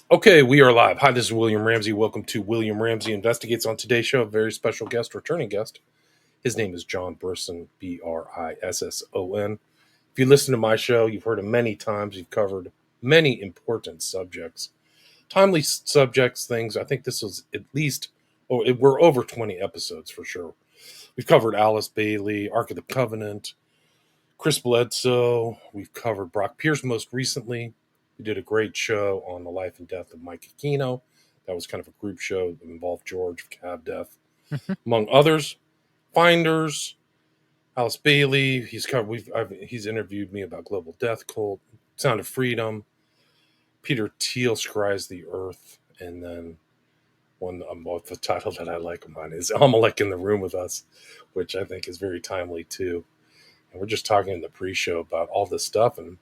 Okay, we are live. Hi, this is William Ramsey. Welcome to William Ramsey Investigates. On today's show, a very special guest, returning guest. His name is John Brisson, Brisson. If you listen to my show, you've heard him many times. You've covered many important subjects, timely subjects, things. I think this was at least, we're over 20 episodes for sure. We've covered Alice Bailey, Ark of the Covenant, Chris Bledsoe. We've covered Brock Pierce most recently. We did a great show on the life and death of Mike Aquino. That was kind of a group show that involved George of Cab Death, among others. Finders, Alice Bailey. He's interviewed me about Global Death Cult, Sound of Freedom. Peter Thiel scries the Earth, and then one the title that I like of mine is Amalek in the Room with Us, which I think is very timely too. And we're just talking in the pre-show about all this stuff, and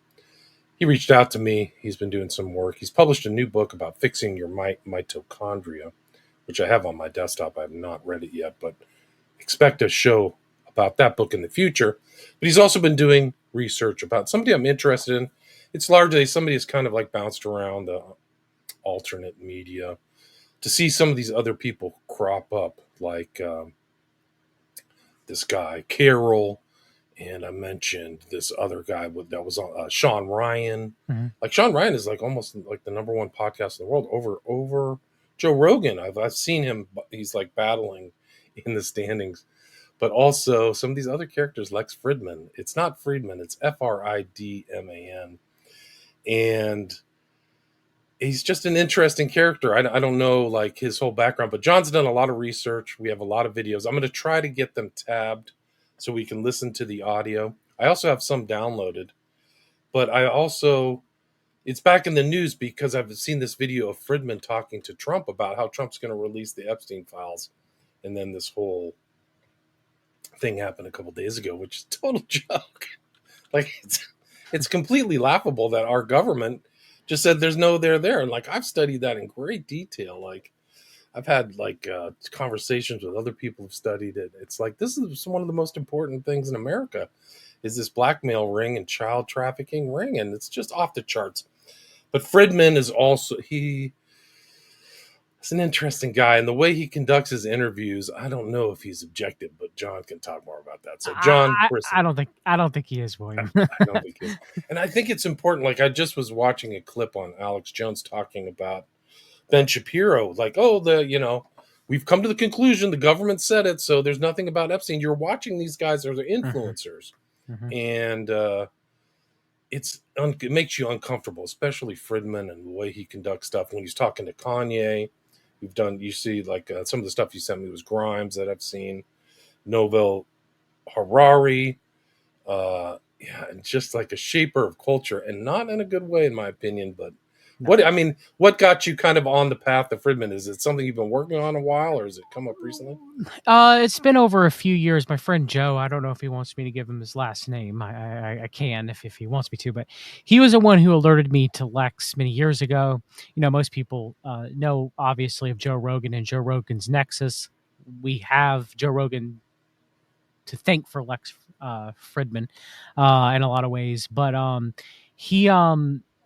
he reached out to me. He's been doing some work. He's published a new book about fixing your mitochondria, which I have on my desktop. I have not read it yet, but expect a show about that book in the future. But he's also been doing research about somebody I'm interested in. It's largely somebody who's kind of like bounced around the alternate media to see some of these other people crop up, like this guy, Carol. And I mentioned this other guy that was on Sean Ryan. Mm-hmm. Like Sean Ryan is like almost like the number one podcast in the world over Joe Rogan. I've seen him. He's like battling in the standings, but also some of these other characters, Lex Fridman. It's not Friedman. It's Fridman, and he's just an interesting character. I don't know like his whole background, but John's done a lot of research. We have a lot of videos. I'm going to try to get them tabbed so we can listen to the audio. I also have some downloaded, but it's back in the news because I've seen this video of Fridman talking to Trump about how Trump's going to release the Epstein files. And then this whole thing happened a couple days ago, which is a total joke. Like it's completely laughable that our government just said there's no there. And like, I've studied that in great detail. Like, I've had like conversations with other people who've studied it. It's like, this is one of the most important things in America is this blackmail ring and child trafficking ring. And it's just off the charts. But Fridman is also, he's an interesting guy. And the way he conducts his interviews, I don't know if he's objective, but John can talk more about that. So John, I don't think he is, William. I don't think he is. And I think it's important. Like I just was watching a clip on Alex Jones talking about Ben Shapiro, like, we've come to the conclusion, the government said it, so there's nothing about Epstein. You're watching these guys, they're influencers. Mm-hmm. And it makes you uncomfortable, especially Fridman and the way he conducts stuff. When he's talking to Kanye, you see like some of the stuff you sent me was Grimes that I've seen, Novel Harari, and just like a shaper of culture, and not in a good way, in my opinion, but no. What got you kind of on the path of Fridman? Is it something you've been working on a while, or has it come up recently? It's been over a few years. My friend Joe, I don't know if he wants me to give him his last name. I can if he wants me to, but he was the one who alerted me to Lex many years ago. Most people know obviously of Joe Rogan and Joe Rogan's Nexus. We have Joe Rogan to thank for Lex Fridman in a lot of ways, but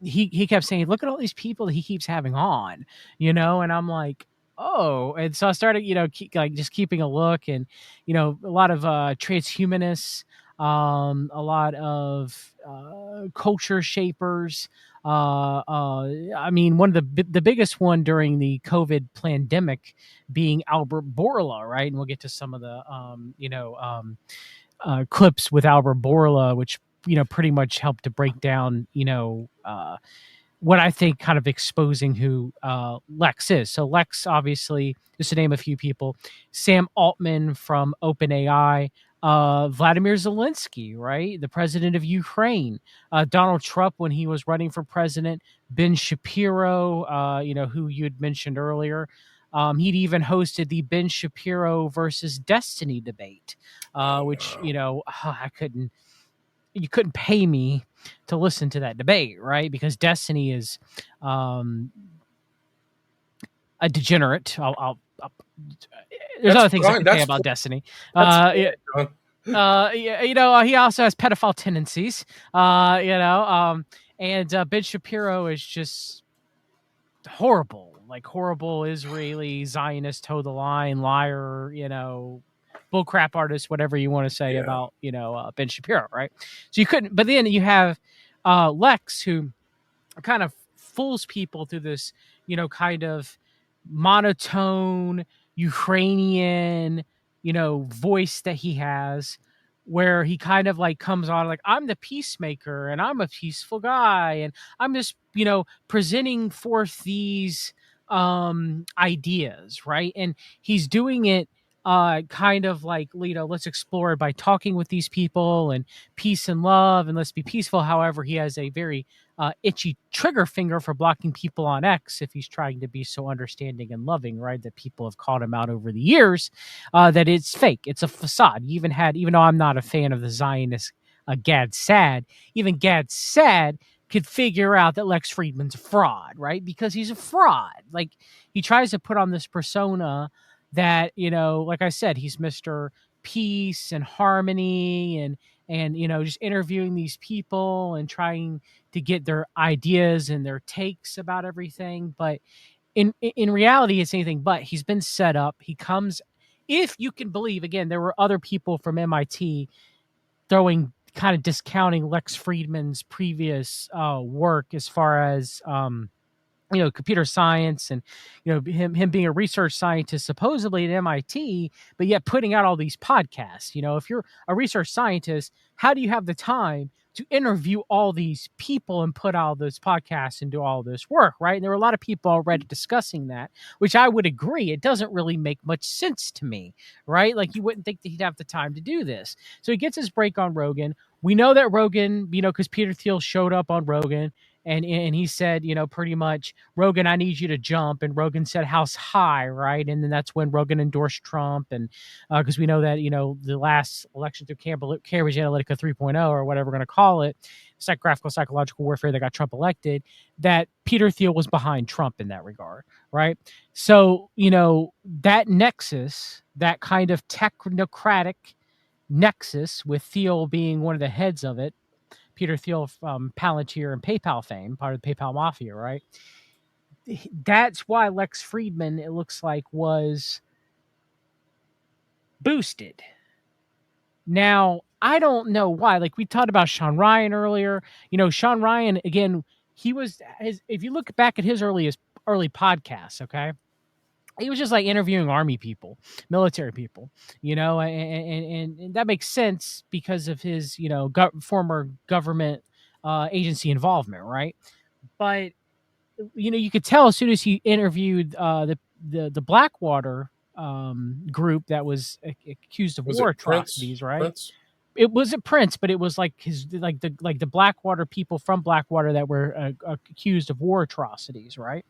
he kept saying, look at all these people that he keeps having on, and I'm like, oh. And so I started, just keeping a look, and, a lot of transhumanists, a lot of culture shapers. One of the biggest one during the COVID pandemic being Albert Bourla, right? And we'll get to some of the, clips with Albert Bourla, which pretty much helped to break down, what I think kind of exposing who Lex is. So Lex, obviously, just to name a few people, Sam Altman from OpenAI, Vladimir Zelensky, right? The president of Ukraine, Donald Trump when he was running for president, Ben Shapiro, who you had mentioned earlier. He'd even hosted the Ben Shapiro versus Destiny debate, which, you couldn't pay me to listen to that debate, right? Because Destiny is a degenerate. There's other things I can say about Destiny. He also has pedophile tendencies. And Ben Shapiro is just horrible Israeli Zionist toe the line liar, bullcrap artist, whatever you want to say Yeah. about Ben Shapiro, right? So you couldn't. But then you have Lex, who kind of fools people through this, kind of monotone Ukrainian, voice that he has, where he kind of like comes on like, I'm the peacemaker and I'm a peaceful guy and I'm just, presenting forth these ideas, right? And he's doing it kind of like, let's explore it by talking with these people and peace and love and let's be peaceful. However, he has a very itchy trigger finger for blocking people on X if he's trying to be so understanding and loving, right? That people have called him out over the years, that it's fake, it's a facade. You even though I'm not a fan of the Zionist Gad Sad, even Gad Sad could figure out that Lex Fridman's a fraud, right? Because he's a fraud. Like he tries to put on this persona that, like I said, he's Mr. Peace and harmony and just interviewing these people and trying to get their ideas and their takes about everything. But in reality, it's anything but. He's been set up. He comes, if you can believe, again, there were other people from MIT throwing kind of discounting Lex Fridman's previous work as far as computer science and him being a research scientist supposedly at MIT, but yet putting out all these podcasts. If you're a research scientist, how do you have the time to interview all these people and put all those podcasts and do all this work, right? And there were a lot of people already discussing that, which I would agree. It doesn't really make much sense to me, right? Like you wouldn't think that he'd have the time to do this. So he gets his break on Rogan. We know that Rogan, because Peter Thiel showed up on Rogan and he said, pretty much, Rogan, I need you to jump. And Rogan said, house high, right? And then that's when Rogan endorsed Trump. And because we know that, the last election through Cambridge Analytica 3.0 or whatever we're going to call it, psychological warfare that got Trump elected, that Peter Thiel was behind Trump in that regard, right? So, that nexus, that kind of technocratic nexus with Thiel being one of the heads of it, Peter Thiel from Palantir and PayPal fame, part of the PayPal mafia, right? That's why Lex Fridman, it looks like, was boosted. Now, I don't know why. Like we talked about Sean Ryan earlier. Sean Ryan, again, he was if you look back at his early podcasts, okay, he was just like interviewing army people, military people, and that makes sense because of his, former government agency involvement, right? But you could tell as soon as he interviewed the Blackwater group that was accused of Was war it Prince? atrocities, right? Prince? It wasn't Prince, but it was like the Blackwater people from Blackwater that were accused of war atrocities, right?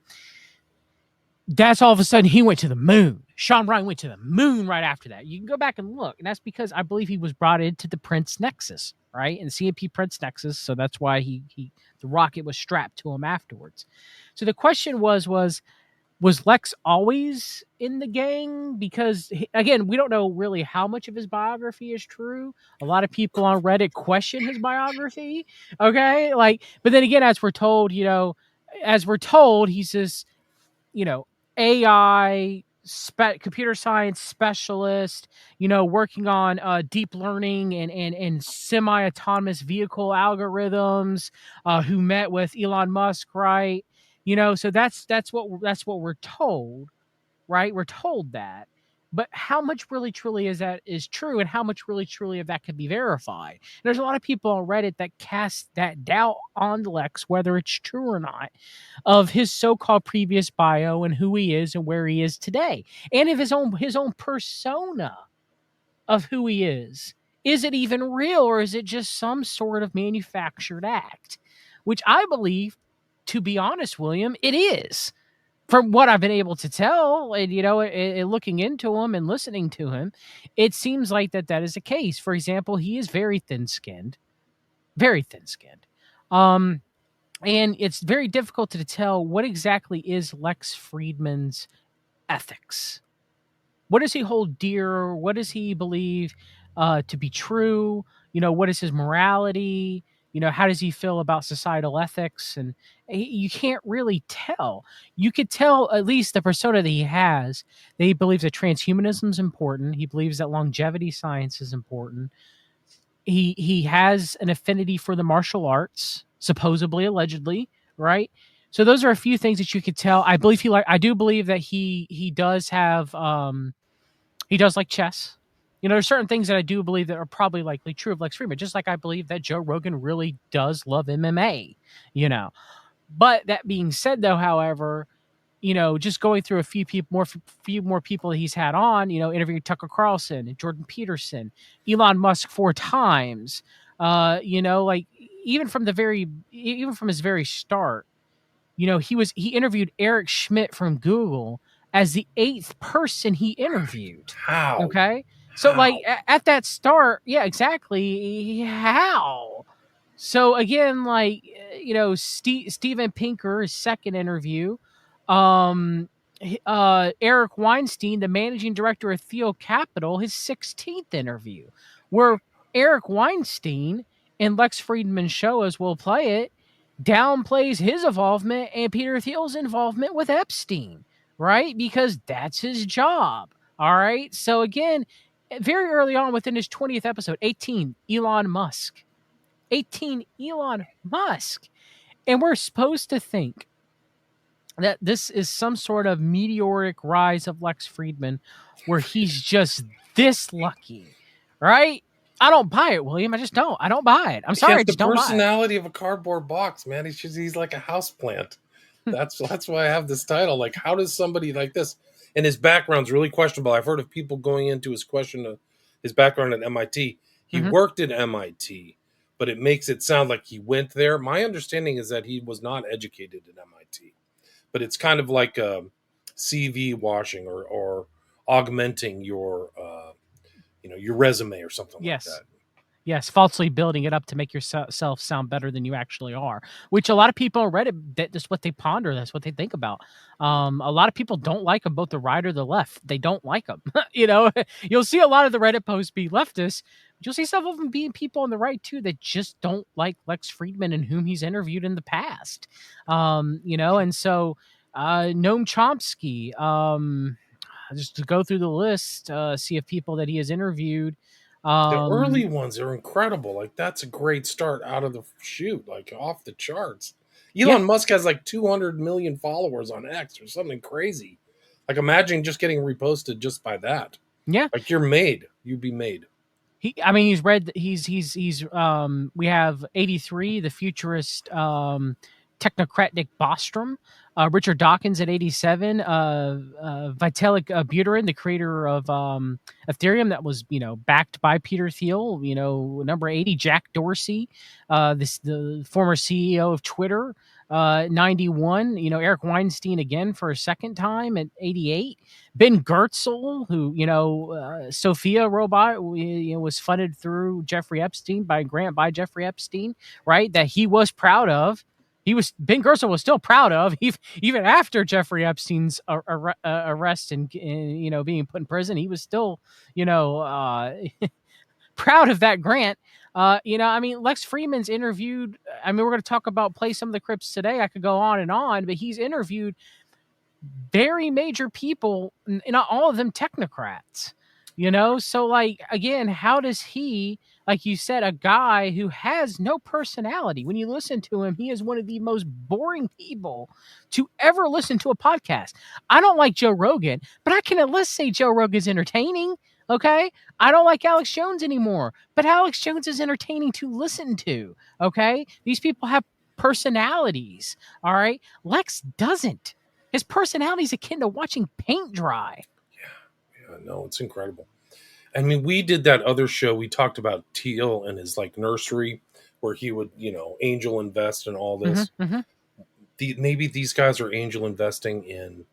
That's all of a sudden he went to the moon. Sean Ryan went to the moon right after that. You can go back and look, and that's because I believe he was brought into the Prince Nexus, right? And CMP Prince Nexus, so that's why the rocket was strapped to him afterwards. So the question was Lex always in the gang? Because again, we don't know really how much of his biography is true. A lot of people on Reddit question his biography. Okay, but then again, as we're told, he's this, AI computer science specialist, working on deep learning and semi-autonomous vehicle algorithms, who met with Elon Musk, right? So that's what we're told, right? We're told that. But how much really truly is true, and how much really truly of that can be verified? And there's a lot of people on Reddit that cast that doubt on Lex, whether it's true or not, of his so-called previous bio and who he is and where he is today, and of his own persona of who he is. Is it even real, or is it just some sort of manufactured act? Which I believe, to be honest, William, it is. From what I've been able to tell, and looking into him and listening to him, it seems like that is the case. For example, he is very thin-skinned, very thin-skinned, and it's very difficult to tell what exactly is Lex Fridman's ethics. What does he hold dear? What does he believe to be true? What is his morality? how does he feel about societal ethics? And you can't really tell. You could tell at least the persona that he has, that he believes that transhumanism is important. He believes that longevity science is important. He has an affinity for the martial arts, supposedly, allegedly, right? So those are a few things that you could tell. I do believe that he does have he does like chess. There's certain things that I do believe that are probably likely true of Lex Fridman, just like I believe that Joe Rogan really does love MMA, you know. But that being said, though, however, just going through a few more people that he's had on, interviewing Tucker Carlson, Jordan Peterson, Elon Musk 4 times, like even from his very start, he interviewed Eric Schmidt from Google as the 8th person he interviewed. How? Okay. So like at that start, yeah, exactly. How? So again, like Steven Pinker, his second interview, Eric Weinstein, the managing director of Theo Capital, his 16th interview, where Eric Weinstein and Lex Fridman show, as we'll play it, downplays his involvement and Peter Thiel's involvement with Epstein, right? Because that's his job. All right. So again, very early on within his 20th episode, 18, Elon Musk. 18, Elon Musk. And we're supposed to think that this is some sort of meteoric rise of Lex Fridman where he's just this lucky, right? I don't buy it, William. I just don't. I don't buy it. I'm sorry, I The just don't buy it. personality of a cardboard box, man. He's like a houseplant. That's why I have this title. Like, how does somebody like this? And his background's really questionable. I've heard of people going into his his background at MIT. He worked at MIT, but it makes it sound like he went there. My understanding is that he was not educated at MIT, but it's kind of like a CV washing or augmenting your your resume or something like that. Yes, falsely building it up to make yourself sound better than you actually are, which a lot of people on Reddit, that's what they ponder. That's what they think about. A lot of people don't like them, both the right or the left. They don't like them. You'll see a lot of the Reddit posts be leftist. But you'll see some of them being people on the right too that just don't like Lex Fridman and whom he's interviewed in the past. And so Noam Chomsky, just to go through the list, see if people that he has interviewed. The early ones are incredible. Like, that's a great start out of the chute, like off the charts. Elon Musk has like 200 million followers on X or something crazy. Like, imagine just getting reposted just by that. Yeah. Like, you'd be made. We have 83, the futurist technocratic Bostrom, Richard Dawkins at 87, Vitalik Buterin, the creator of Ethereum, that was backed by Peter Thiel, number 80, Jack Dorsey, the former CEO of Twitter, 91, Eric Weinstein again for a second time at 88. Ben Goertzel, who, Sophia robot, was funded through Jeffrey Epstein by grant by Jeffrey Epstein, right? That he was proud of. Ben Goertzel was still proud of, even after Jeffrey Epstein's arrest and being put in prison. He was still, proud of that grant. Lex Fridman's interviewed. We're going to play some of the clips today. I could go on and on, but he's interviewed very major people, not all of them technocrats. So like, again, how does he, like you said, a guy who has no personality, when you listen to him, he is one of the most boring people to ever listen to a podcast. I don't like Joe Rogan, but I can at least say Joe Rogan's entertaining. Okay. I don't like Alex Jones anymore, but Alex Jones is entertaining to listen to. Okay. These people have personalities. All right. Lex doesn't. His personality is akin to watching paint dry. Yeah, no, it's incredible. We did that other show. We talked about Thiel and his like nursery where he would, angel invest and all this. Maybe these guys are angel investing in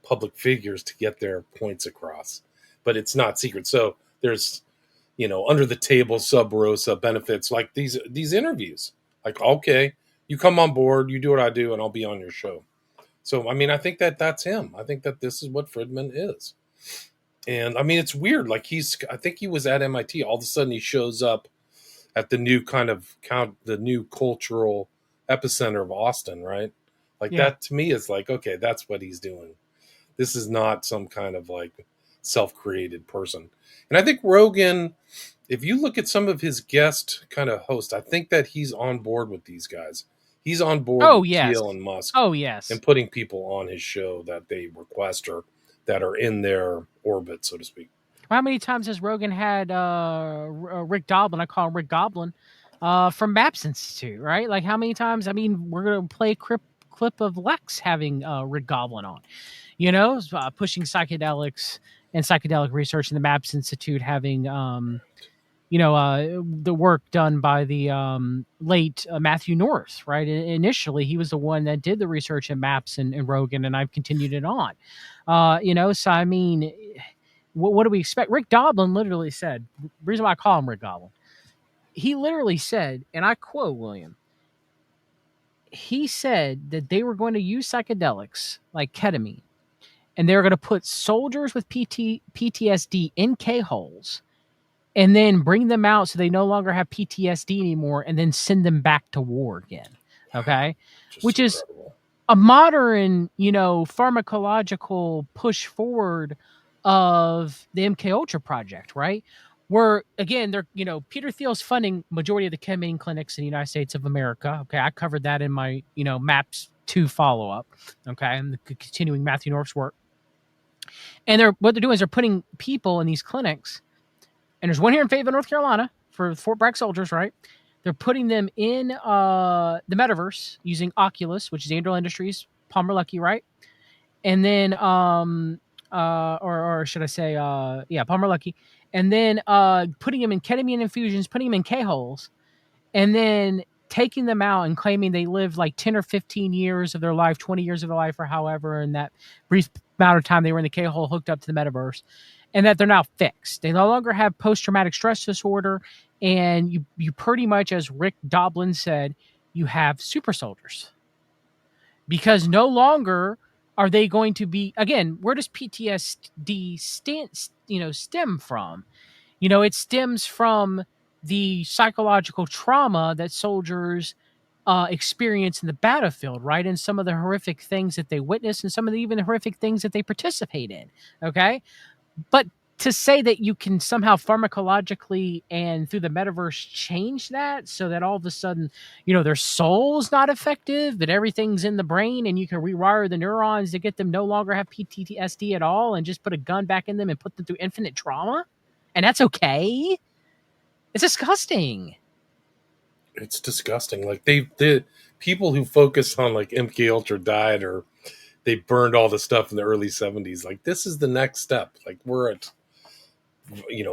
public figures to get their points across, but it's not secret. So there's, under the table sub rosa benefits like these interviews. Like, okay, you come on board, you do what I do, and I'll be on your show. So, I think that's him. I think that this is what Fridman is. And, it's weird. Like, I think he was at MIT. All of a sudden, he shows up at the new the new cultural epicenter of Austin, right? Like Yeah. that to me is like, okay, that's what he's doing. This is not some kind of like self-created person. And I think Rogan, if you look at some of his guest kind of hosts, I think that he's on board with these guys. He's on board Oh with yes. Thiel and Musk Oh yes. and putting people on his show that they request or that are in their orbit, so to speak. How many times has Rogan had Rick Doblin? I call him Rick Goblin from Maps Institute, right? Like how many times? I mean, we're gonna play a clip of Lex having Rick Goblin on, pushing psychedelics and psychedelic research in the Maps Institute, having the work done by the late Matthew North, right? Initially, he was the one that did the research in Maps and Rogan, and I've continued it on. So I mean, what do we expect? Rick Doblin literally said, the reason why I call him Rick Goblin, he literally said, and I quote William, he said that they were going to use psychedelics like ketamine, and they were going to put soldiers with PTSD in K-holes and then bring them out so they no longer have PTSD anymore and then send them back to war again. Okay. Just Which is incredible. a modern, pharmacological push forward of the MK Ultra project, right? Where again, they're, Peter Thiel's funding majority of the ketamine clinics in the United States of America. Okay. I covered that in my, MAPS 2 follow-up. Okay. And the continuing Matthew North's work. And what they're doing is they're putting people in these clinics, and there's one here in Fayetteville, North Carolina, for Fort Bragg soldiers, right? They're putting them in the metaverse using Oculus, which is Anduril Industries, Palmer Luckey, right? And then, or should I say, Palmer Luckey. And then putting them in ketamine infusions, putting them in K-holes, and then taking them out and claiming they lived like 10 or 15 years of their life, 20 years of their life, or however, in that brief amount of time they were in the K-hole hooked up to the metaverse, and that they're now fixed. They no longer have post-traumatic stress disorder, and you pretty much, as Rick Doblin said, you have super soldiers. Because no longer are they going to be, again, where does PTSD stem from? It stems from the psychological trauma that soldiers experience in the battlefield, right? And some of the horrific things that they witness and some of the even horrific things that they participate in, okay? But to say that you can somehow pharmacologically and through the metaverse change that so that all of a sudden, their soul's not effective, but everything's in the brain and you can rewire the neurons to get them no longer have PTSD at all and just put a gun back in them and put them through infinite trauma, and that's okay? It's disgusting. It's disgusting. Like the people who focus on like MK Ultra died or they burned all the stuff in the early 70s. Like this is the next step. Like we're at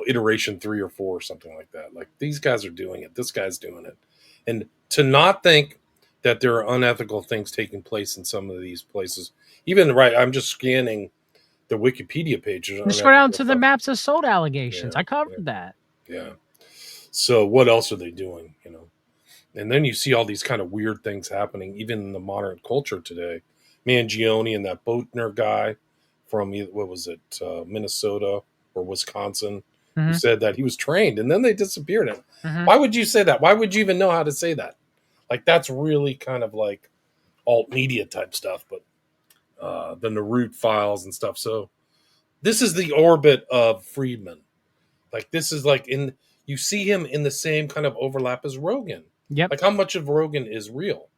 iteration 3 or 4 or something like that. Like these guys are doing it. This guy's doing it. And to not think that there are unethical things taking place in some of these places. Even right, I'm just scanning the Wikipedia pages. Just go down to the Maps Assault allegations. Yeah, I covered that. Yeah. So what else are they doing? And then you see all these kind of weird things happening, even in the modern culture today. Mangione and that Boatner guy from what was it, Minnesota or Wisconsin, who said that he was trained, and then they disappeared him. Why would you say that? Why would you even know how to say that? Like that's really kind of like alt media type stuff, but the Narut files and stuff. So this is the orbit of Fridman. Like this is like you see him in the same kind of overlap as Rogan. Yep. Like how much of Rogan is real?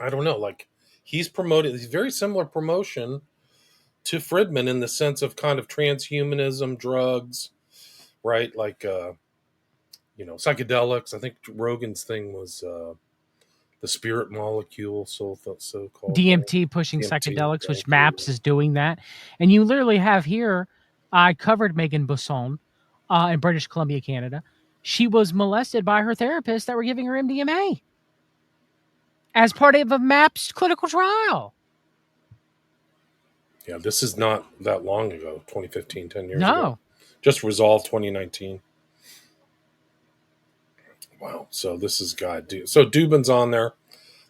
I don't know. Like he's very similar promotion to Fridman in the sense of kind of transhumanism, drugs, right? Like psychedelics. I think Rogan's thing was the spirit molecule, so called DMT pushing DMT, psychedelics, which Maps is doing that. And you literally have here, I covered Megan Brisson in British Columbia, Canada. She was molested by her therapist that were giving her MDMA as part of a MAPS clinical trial. Yeah, this is not that long ago, 2015, 10 years ago. Just resolved 2019. Wow. So this is God. So Dubin's on there.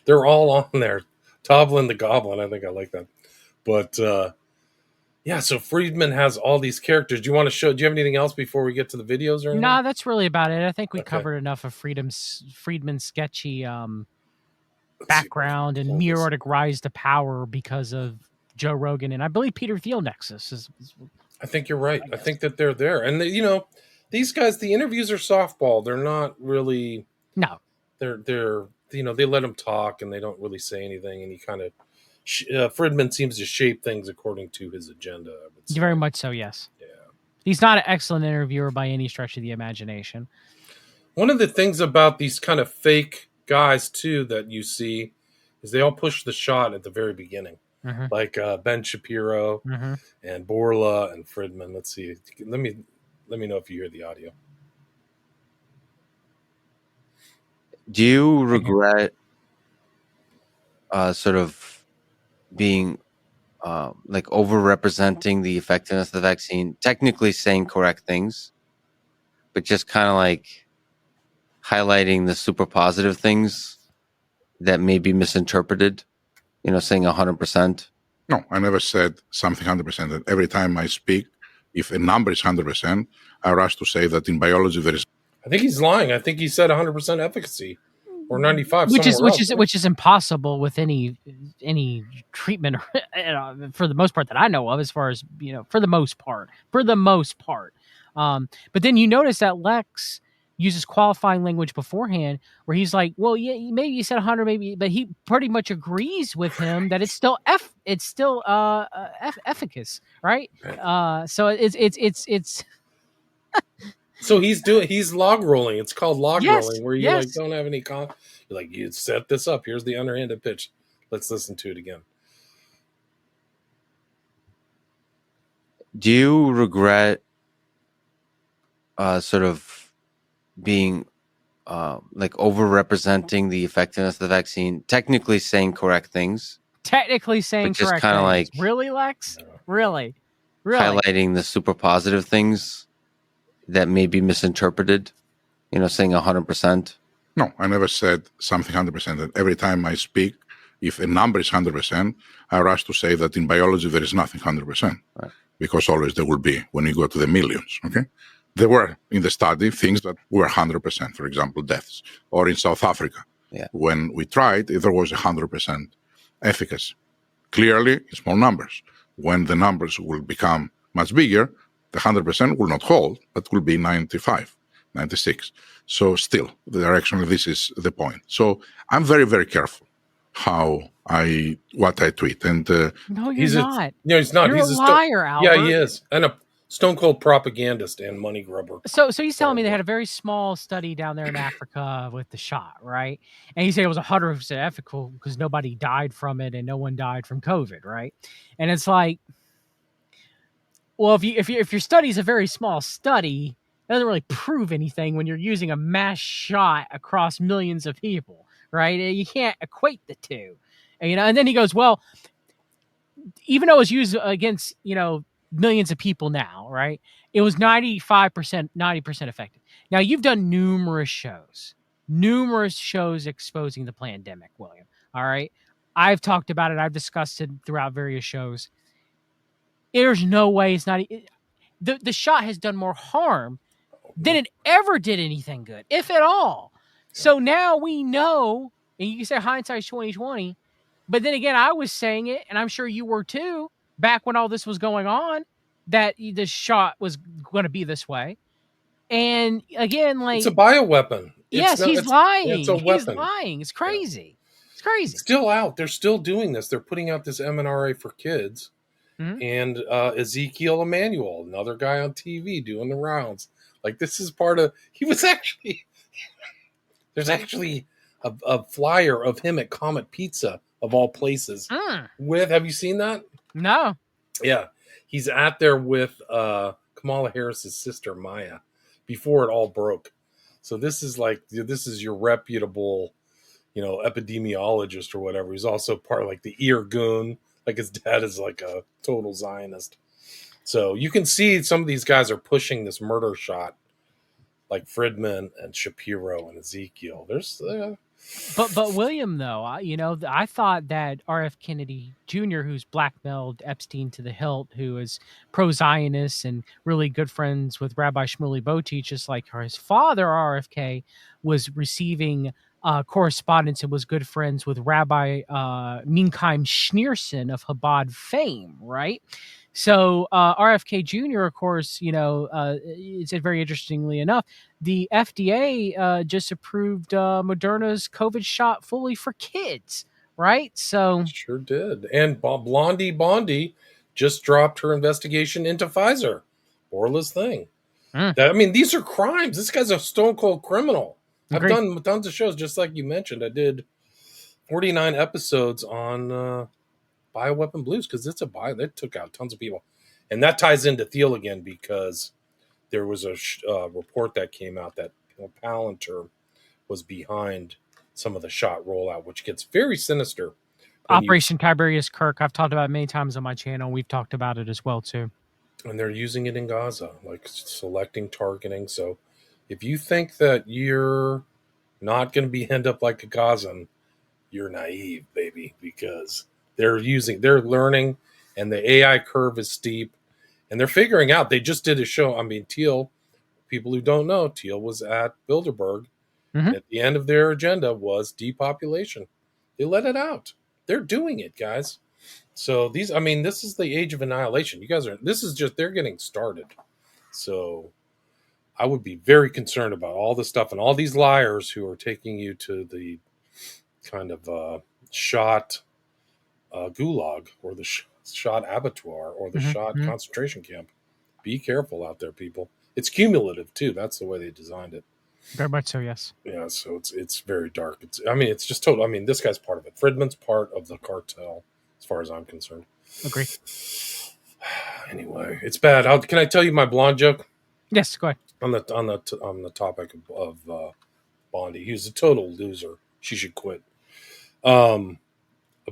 They're all on there. Toblin the Goblin. I think I like that. But Yeah, so Fridman has all these characters. Do you want to show? Do you have anything else before we get to the videos or anything? Nah, that's really about it. I think we Okay. covered enough of Friedman's sketchy Let's background see if I can and pull this. meteoric rise to power because of Joe Rogan and I believe Peter Thiel Nexus is I think you're right. I think that they're there, and you know, these guys. The interviews are softball. They're not really. no. They're you know, they let him talk and they don't really say anything, and he kind of Fridman seems to shape things according to his agenda. I would say. Very much so, yes. Yeah. He's not an excellent interviewer by any stretch of the imagination. One of the things about these kind of fake guys too that you see is they all push the shot at the very beginning, like Ben Shapiro and Borla and Fridman. Let's see. Let me know if you hear the audio. Do you regret sort of being like overrepresenting the effectiveness of the vaccine, technically saying correct things, but just kind of like highlighting the super positive things that may be misinterpreted, you know, saying 100%? No, I never said something 100%. And every time I speak, if a number is 100%, I rush to say that in biology there is. I think he's lying. I think he said 100% efficacy or 95, which is impossible with any treatment for the most part that I know of, as far as, you know, for the most part. But then you notice that Lex uses qualifying language beforehand where he's like, well, yeah, maybe you said 100, maybe, but he pretty much agrees with him that it's still efficacious, right? So it's So he's log rolling. It's called log rolling, where you like don't have any you're like, you set this up. Here's the underhanded pitch. Let's listen to it again. Do you regret sort of being like overrepresenting the effectiveness of the vaccine, technically saying correct things, just kind of like really, Lex, really highlighting the super positive things that may be misinterpreted, you know, saying 100%? No, I never said something 100%. And every time I speak, if a number is 100%, I rush to say that in biology there is nothing 100%, right? Because always there will be when you go to the millions. Okay, there were in the study things that were 100%, for example, deaths, or in South Africa, when we tried, there was 100% efficacy. Clearly, small numbers. When the numbers will become much bigger, the 100% will not hold, but will be 95, 96. So still, directionally, this is the point. So I'm very, very careful what I tweet. And no, you're not. No, he's not. He's a liar, Albert. Yeah, he is. And a stone cold propagandist and money grubber. So he's telling me they had a very small study down there in Africa with the shot, right? And he said it was 100% ethical because nobody died from it and no one died from COVID, right? And it's like, well, if your study is a very small study, it doesn't really prove anything when you're using a mass shot across millions of people, right? You can't equate the two, and, you know. And then he goes, well, even though it's used against, you know, millions of people now, right? It was 95%, 90% effective. Now you've done numerous shows exposing the pandemic, William. All right, I've talked about it. I've discussed it throughout various shows. There's no way it's not. The shot has done more harm than it ever did anything good, if at all. So now we know, and you can say hindsight's 2020, but then again, I was saying it, and I'm sure you were too, back when all this was going on, that the shot was going to be this way. And again, like, it's a bioweapon. He's lying. It's a weapon. He's lying. It's crazy. It's crazy. It's still out. They're still doing this. They're putting out this mRNA for kids. Mm-hmm. And Ezekiel Emanuel, another guy on TV doing the rounds. Like, this is part of. He was actually. There's actually a flyer of him at Comet Pizza, of all places. Have you seen that? No. Yeah, he's at there with Kamala Harris's sister Maya before it all broke. So this is your reputable, you know, epidemiologist or whatever. He's also part of like the Irgun. Like, his dad is like a total Zionist. So you can see some of these guys are pushing this murder shot, like Fridman and Shapiro and Ezekiel. There's But William, though, I thought that R.F. Kennedy Jr., who's blackmailed Epstein to the hilt, who is pro-Zionist and really good friends with Rabbi Shmuley Boteach, just like his father RFK, was receiving correspondence and was good friends with Rabbi Minchaim Schneerson of Chabad fame, right? So RFK Jr., of course, it's very interestingly enough, the FDA just approved Moderna's COVID shot fully for kids, right? So Sure did. And Blondie Bondi just dropped her investigation into Pfizer. Orla's thing. I mean, these are crimes. This guy's a stone cold criminal. I've Agreed. done tons of shows, just like you mentioned. I did 49 episodes on Bioweapon Blues because it took out tons of people. And that ties into Thiel again because there was a report that came out that Palantir was behind some of the shot rollout, which gets very sinister. Operation Tiberius Kirk, I've talked about it many times on my channel. We've talked about it as well, too. And they're using it in Gaza, like selecting targeting. So if you think that you're not going to be end up like a Gazan, you're naive, baby, because they're learning, and the AI curve is steep, and they're figuring out. They just did a show. I mean, Thiel, people who don't know, Thiel was at Bilderberg. Mm-hmm. At the end of their agenda was depopulation. They let it out. They're doing it, guys. So this is the age of annihilation. They're getting started. So I would be very concerned about all this stuff and all these liars who are taking you to the kind of shot gulag or the shot abattoir or the shot concentration camp. Be careful out there, people. It's cumulative too. That's the way they designed it. Very much so, yes. Yeah, so it's very dark. It's just total. I mean, this guy's part of it. Fridman's part of the cartel, as far as I'm concerned. Agree. Anyway, it's bad. Can I tell you my blonde joke? Yes, go ahead. On the topic of Bondi, he was a total loser. She should quit. A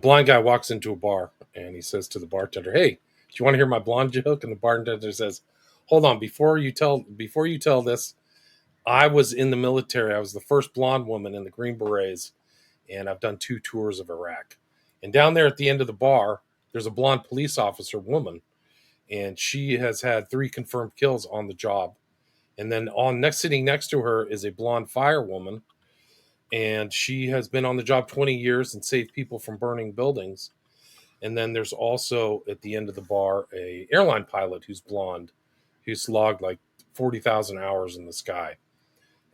blind guy walks into a bar and he says to the bartender, "Hey, do you want to hear my blonde joke?" And the bartender says, "Hold on, before you tell this, I was in the military. I was the first blonde woman in the Green Berets, and I've done 2 tours of Iraq. And down there at the end of the bar, there's a blonde police officer woman, and she has had 3 confirmed kills on the job. And then sitting next to her is a blonde firewoman, and she has been on the job 20 years and saved people from burning buildings. And then there's also at the end of the bar a airline pilot who's blonde, who's logged like 40,000 hours in the sky."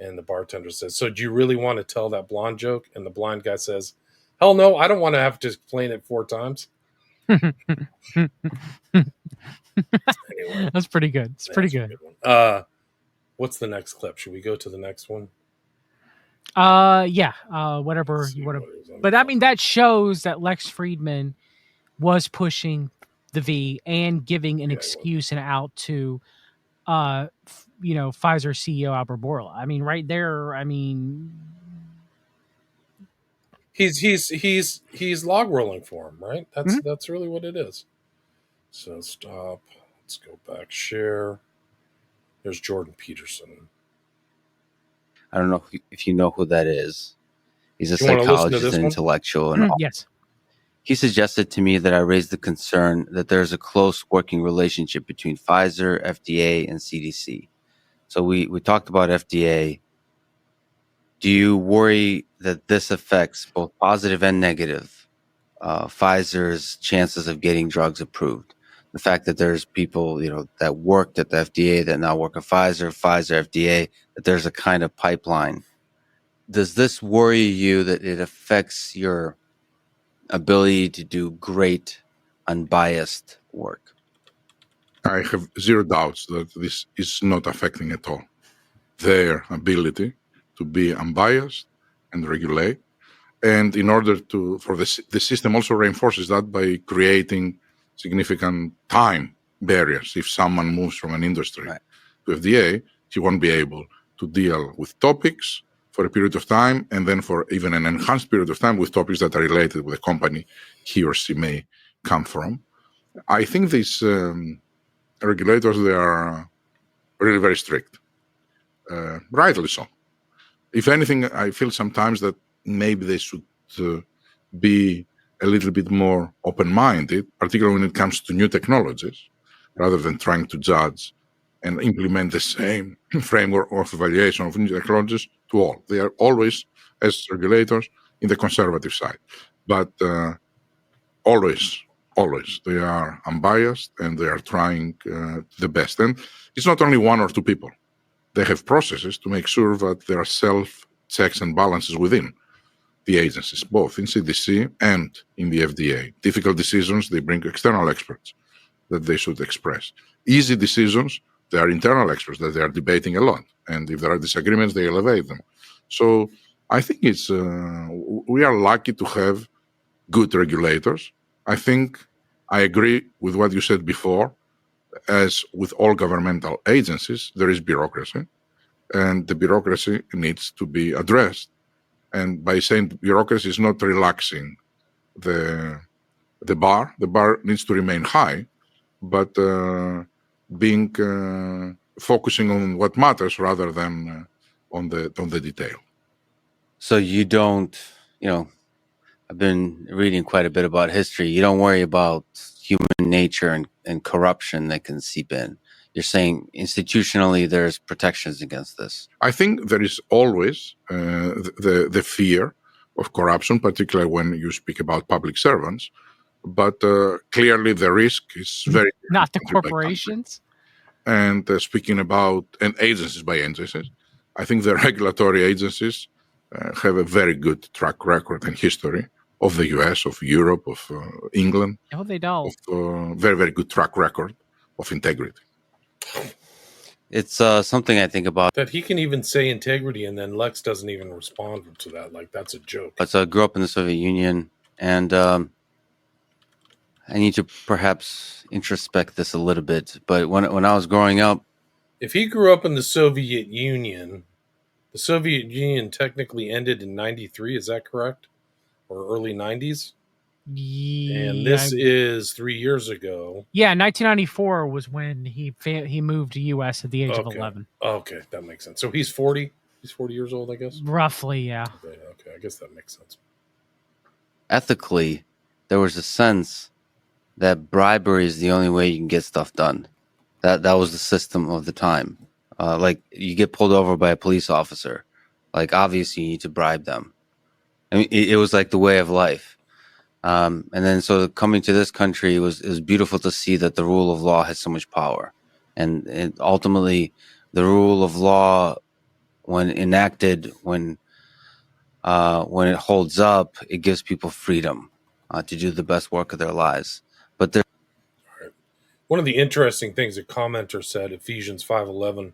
And the bartender says, "So do you really want to tell that blonde joke?" And the blind guy says, "Hell no, I don't want to have to explain it 4 times." Anyway, that's pretty good. It's pretty good. What's the next clip? Should we go to the next one? Yeah. Whatever you want to. But I mean, that shows that Lex Fridman was pushing the V and giving an excuse and out to Pfizer CEO Albert Bourla. I mean, right there. I mean, he's log rolling for him, right? That's really what it is. So stop. Let's go back. Share. There's Jordan Peterson. I don't know if you know who that is. He's a psychologist and intellectual, and yes. He suggested to me that I raise the concern that there's a close working relationship between Pfizer, FDA, and CDC. So we talked about FDA. Do you worry that this affects both positive and negative Pfizer's chances of getting drugs approved? The fact that there's people, that worked at the FDA that now work at Pfizer, FDA, that there's a kind of pipeline. Does this worry you that it affects your ability to do great, unbiased work? I have zero doubts that this is not affecting at all their ability to be unbiased and regulate. And in order for the system also reinforces that by creating significant time barriers. If someone moves from an industry to FDA, he won't be able to deal with topics for a period of time, and then for even an enhanced period of time with topics that are related with the company he or she may come from. I think these regulators, they are really very strict, rightly so. If anything, I feel sometimes that maybe they should be a little bit more open-minded, particularly when it comes to new technologies, rather than trying to judge and implement the same framework of evaluation of new technologies to all. They are always, as regulators, in the conservative side. But always, they are unbiased and they are trying the best. And it's not only one or two people. They have processes to make sure that there are self-checks and balances within the agencies, both in CDC and in the FDA. Difficult decisions, they bring external experts that they should express. Easy decisions, they are internal experts that they are debating a lot. And if there are disagreements, they elevate them. So I think it's we are lucky to have good regulators. I think I agree with what you said before. As with all governmental agencies, there is bureaucracy, and the bureaucracy needs to be addressed. And by saying bureaucracy is not relaxing the bar needs to remain high, but focusing on what matters rather than on the detail. So you don't, I've been reading quite a bit about history. You don't worry about human nature and corruption that can seep in. You're saying institutionally there's protections against this. I think there is always the fear of corruption, particularly when you speak about public servants. But clearly the risk is very not the corporations. And speaking about agencies by agencies, I think the regulatory agencies have a very good track record and history of the US, of Europe, of England. No, they don't. Of very, very good track record of integrity. It's something I think about. That he can even say integrity and then Lex doesn't even respond to that. Like, that's a joke. So I grew up in the Soviet Union, and I need to perhaps introspect this a little bit. But when I was growing up... If he grew up in the Soviet Union technically ended in 93, is that correct? Or early 90s? Yeah, and this is 3 years ago. Yeah, 1994 was when he moved to U.S. at the age of 11. Okay, that makes sense. So he's 40? He's 40 years old, I guess? Roughly, yeah. Okay, I guess that makes sense. Ethically, there was a sense that bribery is the only way you can get stuff done. That was the system of the time. Like, you get pulled over by a police officer. Like, obviously, you need to bribe them. I mean, it was like the way of life. And then so coming to this country, it was beautiful to see that the rule of law has so much power. And ultimately, the rule of law, when enacted, when it holds up, it gives people freedom to do the best work of their lives. But there. One of the interesting things a commenter said, Ephesians 5:11,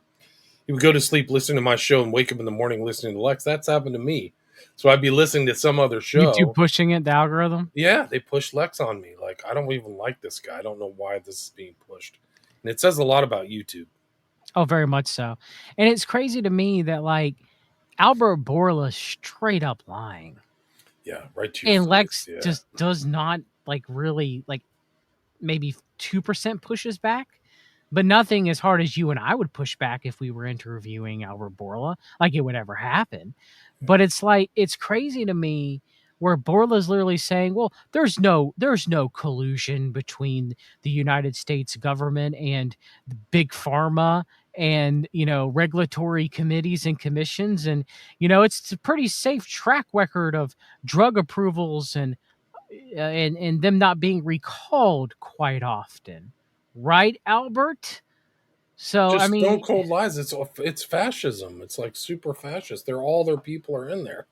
he would go to sleep listening to my show and wake up in the morning listening to Lex. That's happened to me. So I'd be listening to some other show. YouTube pushing it, the algorithm? Yeah, they push Lex on me. Like, I don't even like this guy. I don't know why this is being pushed. And it says a lot about YouTube. Oh, very much so. And it's crazy to me that, like, Albert Bourla straight up lying. Yeah, right to your And face. Lex just does not, like, really, like, maybe 2% pushes back. But nothing as hard as you and I would push back if we were interviewing Albert Bourla. Like, it would ever happen. But it's like, it's crazy to me where Bourla's literally saying, well, there's no collusion between the United States government and the big pharma and, regulatory committees and commissions. And, it's a pretty safe track record of drug approvals and them not being recalled quite often. Right, Albert? So, just I mean, stone cold lies. It's fascism. It's like super fascist. All their people are in there.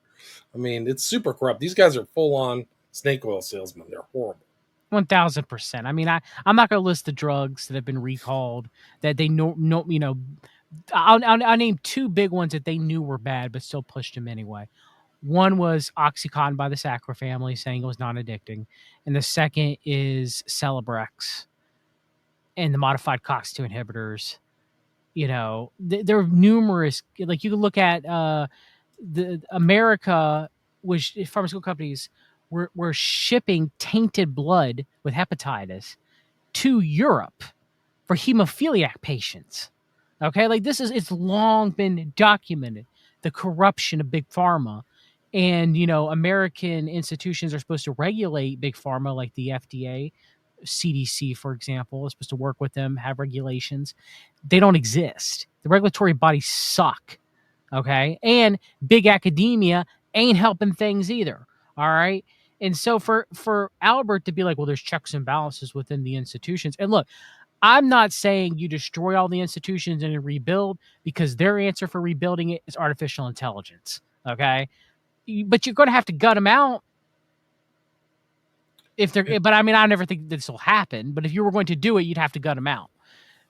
I mean, it's super corrupt. These guys are full on snake oil salesmen. They're horrible. 1,000%. I mean, I'm not going to list the drugs that have been recalled that they know. I'll name two big ones that they knew were bad, but still pushed them anyway. One was OxyContin by the Sackler family, saying it was non-addicting, and the second is Celebrex and the modified COX-2 inhibitors. There are numerous. Like, you can look at the America, which pharmaceutical companies were shipping tainted blood with hepatitis to Europe for hemophiliac patients. Okay, like it's long been documented, the corruption of big pharma, And, American institutions are supposed to regulate big pharma, like the FDA, CDC, for example, is supposed to work with them, have regulations. They don't exist. The regulatory bodies suck. Okay. And big academia ain't helping things either. All right. And so for Albert to be like, well, there's checks and balances within the institutions. And look, I'm not saying you destroy all the institutions and rebuild, because their answer for rebuilding it is artificial intelligence. Okay. But you're going to have to gut them out if they're, but I mean, I never think this will happen, but if you were going to do it, you'd have to gut them out.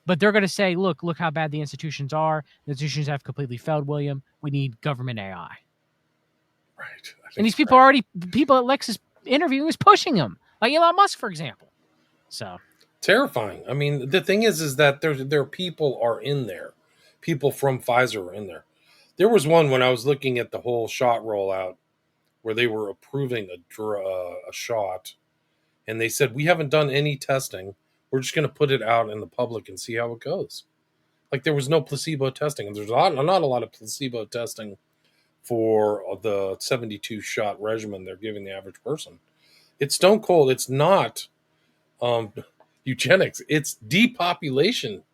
But they're going to say, look how bad the institutions are. The institutions have completely failed, William. We need government AI. Right. And these people already, people at Lex's interview is pushing them, like Elon Musk, for example. So terrifying. I mean, the thing is that there people are in there. People from Pfizer are in there. There was one when I was looking at the whole shot rollout where they were approving a shot, and they said, we haven't done any testing. We're just going to put it out in the public and see how it goes. Like, there was no placebo testing. And there's not a lot of placebo testing for the 72 shot regimen they're giving the average person. It's stone cold. It's not eugenics. It's depopulation.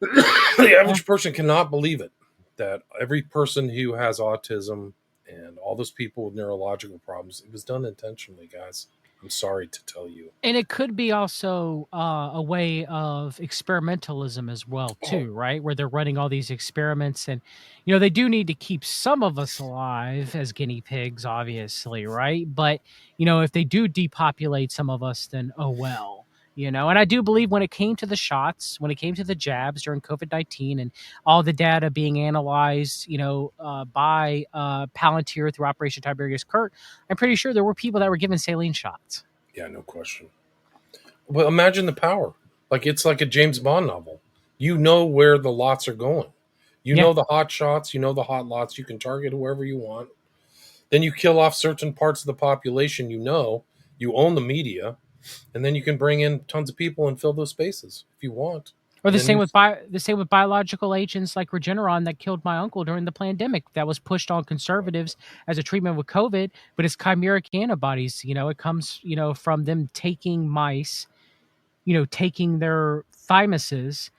The average person cannot believe it, that every person who has autism and all those people with neurological problems, it was done intentionally, guys. I'm sorry to tell you. And it could be also a way of experimentalism as well, too, right? Where they're running all these experiments, and, they do need to keep some of us alive as guinea pigs, obviously, right? But, if they do depopulate some of us, then, oh, well. And I do believe when it came to the shots, when it came to the jabs during COVID-19 and all the data being analyzed, by Palantir through Operation Tiberius Kurt, I'm pretty sure there were people that were given saline shots. Yeah, no question. Well, imagine the power. Like, it's like a James Bond novel. You know where the lots are going. You know the hot shots. You know the hot lots. You can target whoever you want. Then you kill off certain parts of the population. You own the media. And then you can bring in tons of people and fill those spaces if you want. Or the same with biological agents like Regeneron that killed my uncle during the pandemic. That was pushed on conservatives as a treatment with COVID, but it's chimeric antibodies. It comes, from them taking mice, taking their thymuses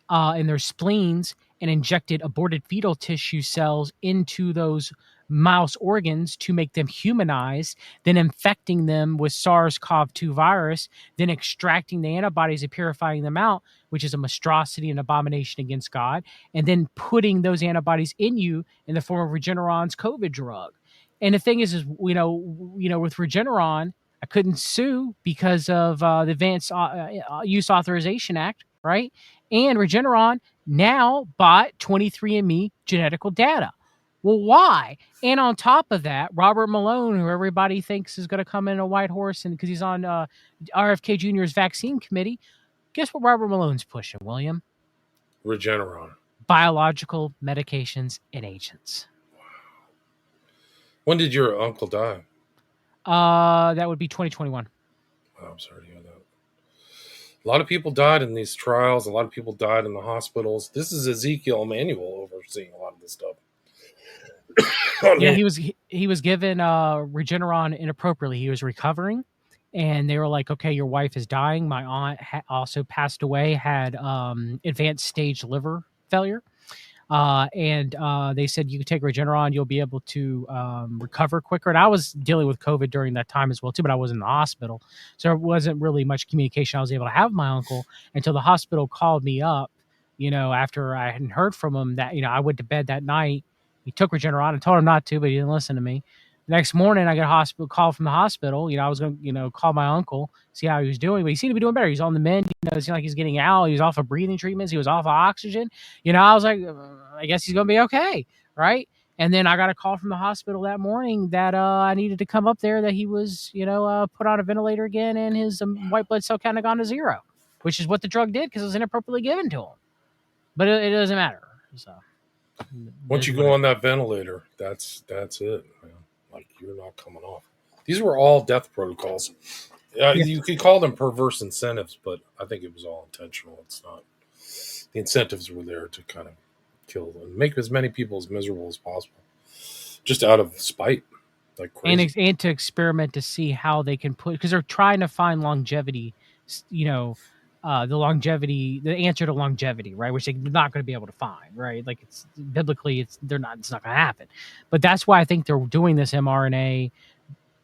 and their spleens and injected aborted fetal tissue cells into those mouse organs to make them humanized, then infecting them with SARS-CoV-2 virus, then extracting the antibodies and purifying them out, which is a monstrosity and abomination against God, and then putting those antibodies in you in the form of Regeneron's COVID drug. And the thing is with Regeneron, I couldn't sue because of the Advanced Use Authorization Act, right? And Regeneron now bought 23andMe genetical data. Well, why? And on top of that, Robert Malone, who everybody thinks is going to come in a white horse, and because he's on RFK Jr.'s vaccine committee, guess what Robert Malone's pushing, William? Regeneron. Biological medications and agents. Wow. When did your uncle die? That would be 2021. Oh, I'm sorry to hear that. A lot of people died in these trials. A lot of people died in the hospitals. This is Ezekiel Emanuel overseeing a lot of this stuff. Yeah, he was given Regeneron inappropriately. He was recovering, and they were like, "Okay, your wife is dying." My aunt also passed away, had advanced stage liver failure, and they said you can take Regeneron, you'll be able to recover quicker. And I was dealing with COVID during that time as well too, but I was in the hospital, so there wasn't really much communication I was able to have with my uncle until the hospital called me up. After I hadn't heard from him, that I went to bed that night. He took Regeneron. I told him not to, but he didn't listen to me. The next morning, I got a hospital call from the hospital. I was going to, call my uncle, see how he was doing, but he seemed to be doing better. He's on the mend. It seemed like he's getting out. He was off of breathing treatments. He was off of oxygen. I was like, I guess he's going to be okay, right? And then I got a call from the hospital that morning that I needed to come up there, that he was, put on a ventilator again, and his white blood cell count had gone to 0, which is what the drug did because it was inappropriately given to him. But it doesn't matter, so. Once you go on that ventilator, that's it, man. Like, you're not coming off. These were all death protocols. You could call them perverse incentives, but I think it was all intentional. It's not. The incentives were there to kind of kill and make as many people as miserable as possible. just out of spite, like crazy. And to experiment to see how they can put, because they're trying to find longevity, the answer to longevity, right? Which they're not going to be able to find, right? Like it's biblically, it's not going to happen. But that's why I think they're doing this mRNA,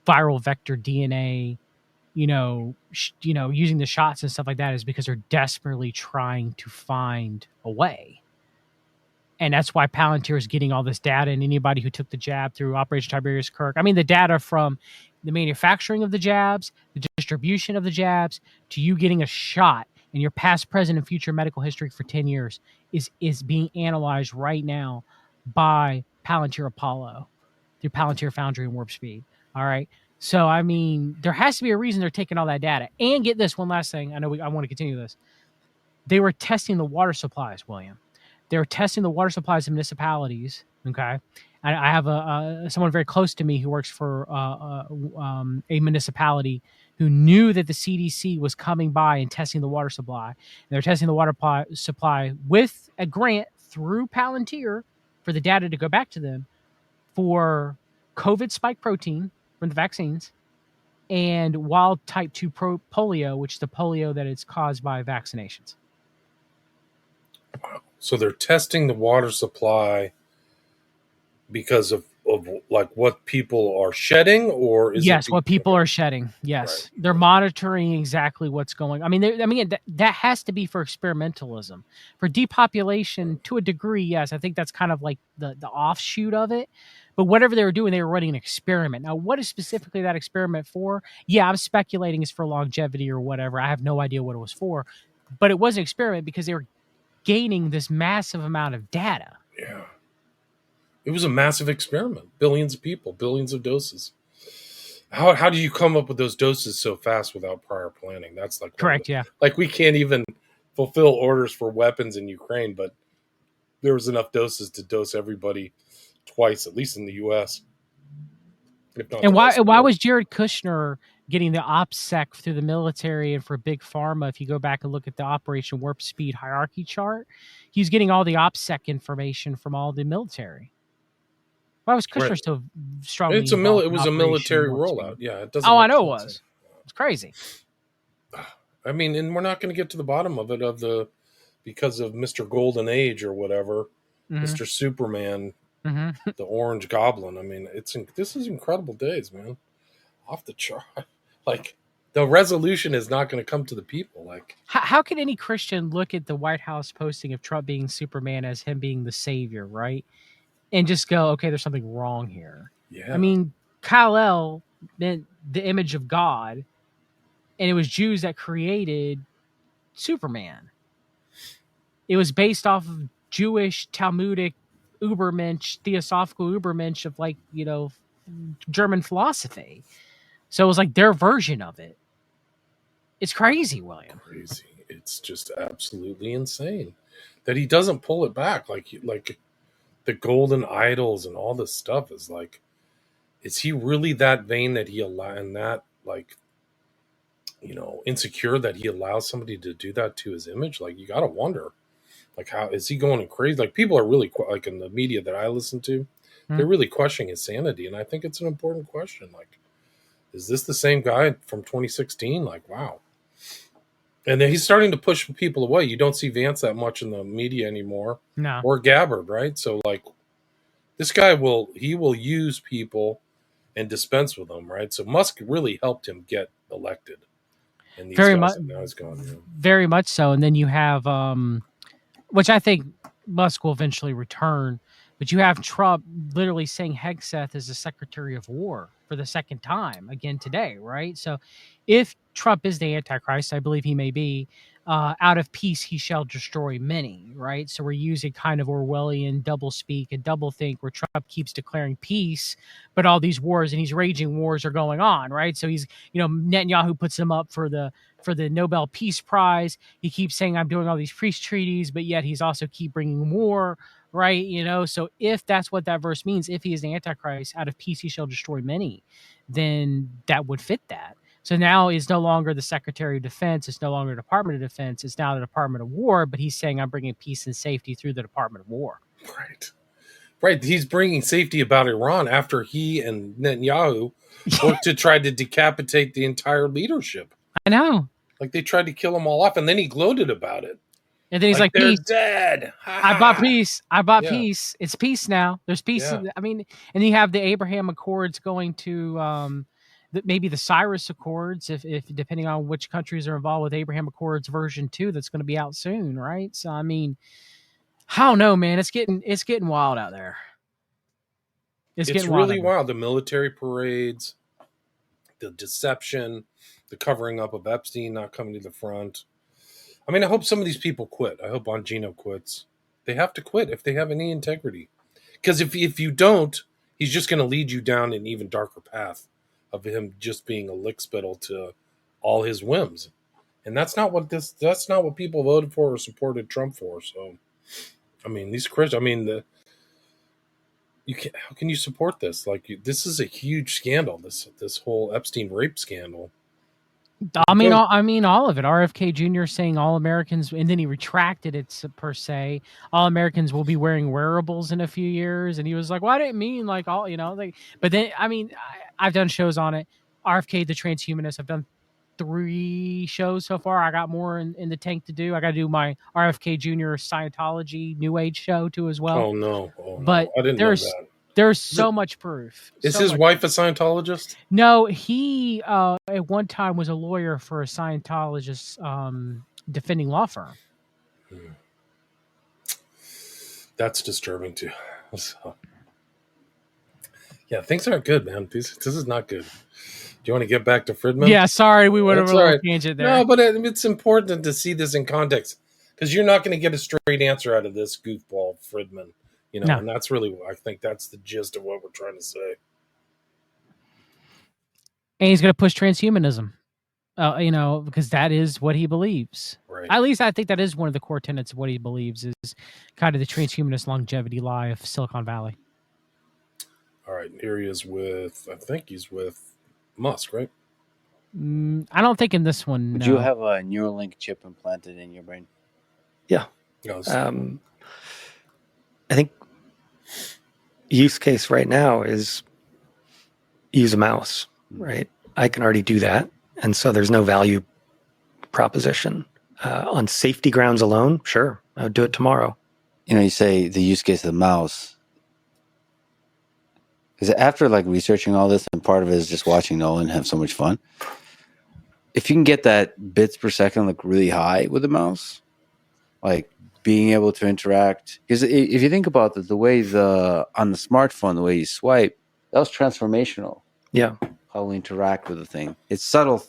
viral vector DNA, using the shots and stuff like that, is because they're desperately trying to find a way. And that's why Palantir is getting all this data, and anybody who took the jab through Operation Tiberius Kirk. I mean, the data from the manufacturing of the jabs, the distribution of the jabs, to you getting a shot in your past, present, and future medical history for 10 years is being analyzed right now by Palantir Apollo through Palantir Foundry and Warp Speed. All right. So, I mean, there has to be a reason they're taking all that data. And get this, one last thing. I want to continue this. They were testing the water supplies, William. They were testing the water supplies of municipalities. Okay, I have someone very close to me who works for a municipality who knew that the CDC was coming by and testing the water supply. And they're testing the water supply with a grant through Palantir for the data to go back to them for COVID spike protein from the vaccines and wild type 2 polio, which is the polio that is caused by vaccinations. So they're testing the water supply because of like what people are shedding, or is yes, what people are shedding. Yes, right. They're monitoring exactly what's going. I mean, that has to be for experimentalism, for depopulation to a degree. Yes, I think that's kind of like the offshoot of it. But whatever they were doing, they were running an experiment. Now, what is specifically that experiment for? Yeah, I'm speculating it's for longevity or whatever. I have no idea what it was for, but it was an experiment because they were gaining this massive amount of data. Yeah. It was a massive experiment. Billions of people, billions of doses. How do you come up with those doses so fast without prior planning? That's like correct, yeah. Like we can't even fulfill orders for weapons in Ukraine, but there was enough doses to dose everybody twice, at least in the US. And why was Jared Kushner getting the OPSEC through the military and for Big Pharma? If you go back and look at the Operation Warp Speed hierarchy chart, he's getting all the OPSEC information from all the military. Why was Kushner so strongly? It was a military rollout. Yeah, it doesn't. I know it was. It's crazy. I mean, and we're not going to get to the bottom of it because of Mr. Golden Age or whatever, Mr. Superman. Mm-hmm. The Orange Goblin. I mean, this is incredible days, man. Off the chart. Like the resolution is not going to come to the people. Like how can any Christian look at the White House posting of Trump being Superman as him being the savior, right? And just go, okay, there's something wrong here. Yeah. I mean, Kal-El meant the image of God, and it was Jews that created Superman. It was based off of Jewish Talmudic Übermensch, theosophical Übermensch of German philosophy. So it was like their version of it. It's crazy, William. Crazy. It's just absolutely insane that he doesn't pull it back. Like the golden idols and all this stuff is like, is he really that vain that he insecure that he allows somebody to do that to his image? Like you got to wonder. Like, how is he going crazy? Like, people are really, like, in the media that I listen to, they're really questioning his sanity. And I think it's an important question. Like, is this the same guy from 2016? Like, wow. And then he's starting to push people away. You don't see Vance that much in the media anymore. No. Or Gabbard, right? So, like, this guy will use people and dispense with them, right? So Musk really helped him get elected. And these very guys much, now he's gone. Very much so. And then you have... which I think Musk will eventually return, but you have Trump literally saying Hegseth is the Secretary of War for the second time again today, right? So if Trump is the Antichrist, I believe he may be, out of peace he shall destroy many, right? So we're using kind of Orwellian double speak and double think where Trump keeps declaring peace, but all these wars and these raging wars are going on, right? So he's, Netanyahu puts him up for the Nobel Peace Prize. He keeps saying, I'm doing all these peace treaties, but yet he's also keep bringing war, right? So if that's what that verse means, if he is the Antichrist, out of peace he shall destroy many, then that would fit that. So now it's no longer the Secretary of Defense. It's no longer the Department of Defense. It's now the Department of War, but he's saying I'm bringing peace and safety through the Department of War. Right. Right. He's bringing safety about Iran after he and Netanyahu worked to try to decapitate the entire leadership. I know. Like they tried to kill them all off, and then he gloated about it. And then he's like, they're peace. dead. I bought peace. I bought Yeah. peace. It's peace now. There's peace. Yeah. I mean, and you have the Abraham Accords going to maybe the Cyrus Accords, if depending on which countries are involved with Abraham Accords version 2, that's going to be out soon, right? So I mean, I don't know, man. It's getting wild out there. It's getting really wild. The military parades, the deception, the covering up of Epstein not coming to the front. I mean, I hope some of these people quit. I hope Bongino quits. They have to quit if they have any integrity. Because if you don't, he's just going to lead you down an even darker path of him just being a lickspittle to all his whims. And that's not what people voted for or supported Trump for. So, I mean, these Christians, I mean, how can you support this? Like, this is a huge scandal. This whole Epstein rape scandal. I mean, all of it. RFK Jr. saying all Americans, and then he retracted it per se. All Americans will be wearing wearables in a few years, and he was like, "Well, I didn't mean like all, like." But then, I mean, I've done shows on it. RFK, the transhumanist. I've done 3 shows so far. I got more in the tank to do. I got to do my RFK Jr. Scientology New Age show too as well. Oh no! But I didn't know that. There's so much proof. Is his wife a Scientologist? No, he at one time was a lawyer for a Scientologist defending law firm. That's disturbing too. So, yeah, things aren't good, man. This is not good. Do you want to get back to Fridman? Yeah, sorry, we went over a little tangent there. No, but it's important to see this in context because you're not going to get a straight answer out of this goofball Fridman. No. And that's really, I think that's the gist of what we're trying to say. And he's going to push transhumanism, because that is what he believes. Right. At least I think that is one of the core tenets of what he believes is kind of the transhumanist longevity lie of Silicon Valley. All right. Here he is I think he's with Musk, right? I don't think in this one. Would you have a Neuralink chip implanted in your brain? Yeah. No, I think use case right now is use a mouse, right? I can already do that. And so there's no value proposition. On safety grounds alone, sure, I would do it tomorrow. You say the use case of the mouse. Because after researching all this, and part of it is just watching Nolan have so much fun. If you can get that bits per second really high with the mouse, being able to interact, because if you think about the way on the smartphone, the way you swipe, that was transformational. Yeah, how we interact with the thing. It's subtle,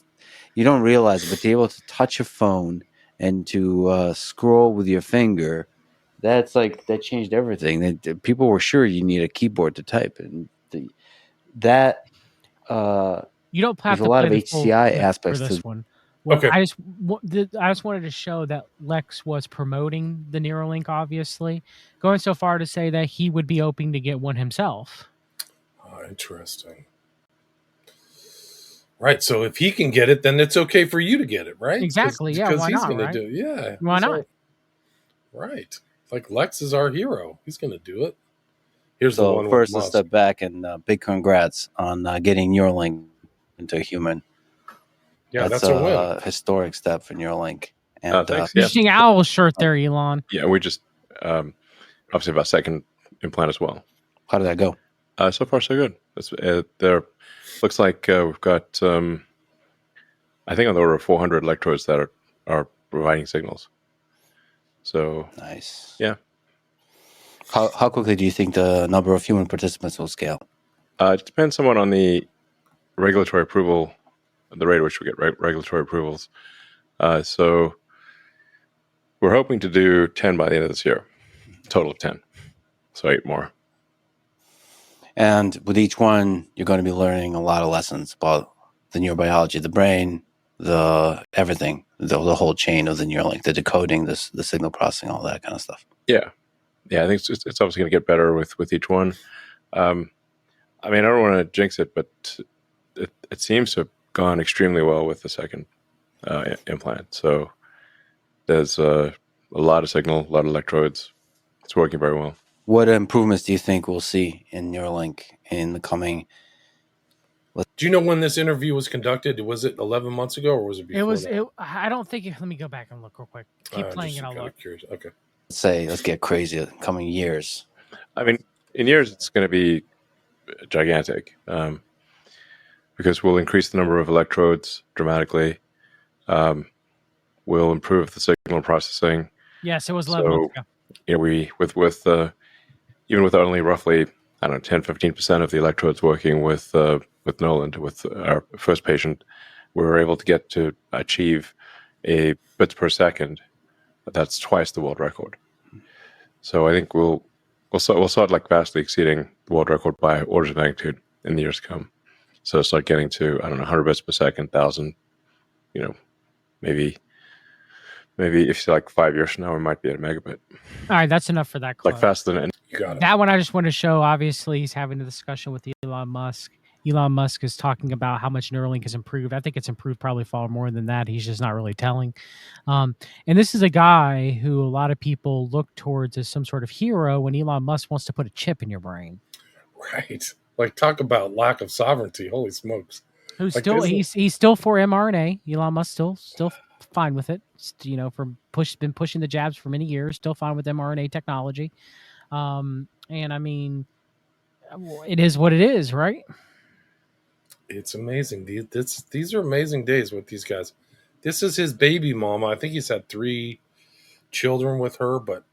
you don't realize it, but to be able to touch a phone and to scroll with your finger, that changed everything. People were sure you need a keyboard to type, and you don't have there's a lot of HCI aspects for this to one. Okay. I just wanted to show that Lex was promoting the Neuralink, obviously, going so far to say that he would be hoping to get one himself. Oh, interesting. Right. So if he can get it, then it's okay for you to get it, right? Exactly. Yeah. Because why he's not? going Right? to do it. Yeah. Why not? Right. Lex is our hero. He's going to do it. Here's the one. First, let's step back and big congrats on getting Neuralink into a human. Yeah, that's a win. A historic step for Neuralink. And thanks. Interesting owl shirt there, Elon. Yeah, we just obviously have a second implant as well. How did that go? So far, so good. There looks like we've got, I think, on the order of 400 electrodes that are providing signals. So nice. Yeah. How quickly do you think the number of human participants will scale? It depends somewhat on the regulatory approval, the rate at which we get regulatory approvals. So we're hoping to do 10 by the end of this year, total of 10. So 8 more. And with each one, you're going to be learning a lot of lessons about the neurobiology of the brain, the everything, the whole chain of the Neuralink, the decoding, the signal processing, all that kind of stuff. Yeah. I think it's obviously going to get better with each one. I don't want to jinx it, but it seems to have gone extremely well with the second implant. So there's a lot of signal, a lot of electrodes. It's working very well. What improvements do you think we'll see in Neuralink in the coming? Do you know when this interview was conducted? Was it 11 months ago or was it before that? I don't think. Let me go back and look real quick. Keep playing and I'll look. Curious. Okay. Let's get crazy in the coming years. I mean, in years, it's going to be gigantic because we'll increase the number of electrodes dramatically. We'll improve the signal processing. Yes, it was 11 months ago. We even with only roughly 10-15% of the electrodes working with Nolan, with our first patient, we were able to get to achieve a bits per second. That's twice the world record. So I think we'll start like vastly exceeding the world record by orders of magnitude in the years to come. So start getting to 100 bits per second, 1,000. Maybe if it's like 5 years from now, we might be at a megabit. All right, that's enough for that. Like faster than you got it. That one I just want to show. Obviously, he's having a discussion with Elon Musk. Elon Musk is talking about how much Neuralink has improved. I think it's improved probably far more than that. He's just not really telling. And this is a guy who a lot of people look towards as some sort of hero when Elon Musk wants to put a chip in your brain. Right. Like, talk about lack of sovereignty. Holy smokes. Who's like still he's still for mRNA. Elon Musk still fine with it. Been pushing the jabs for many years. Still fine with mRNA technology. And I mean, it is what it is, right? It's amazing. These are amazing days with these guys. This is his baby mama. I think he's had 3 children with her, but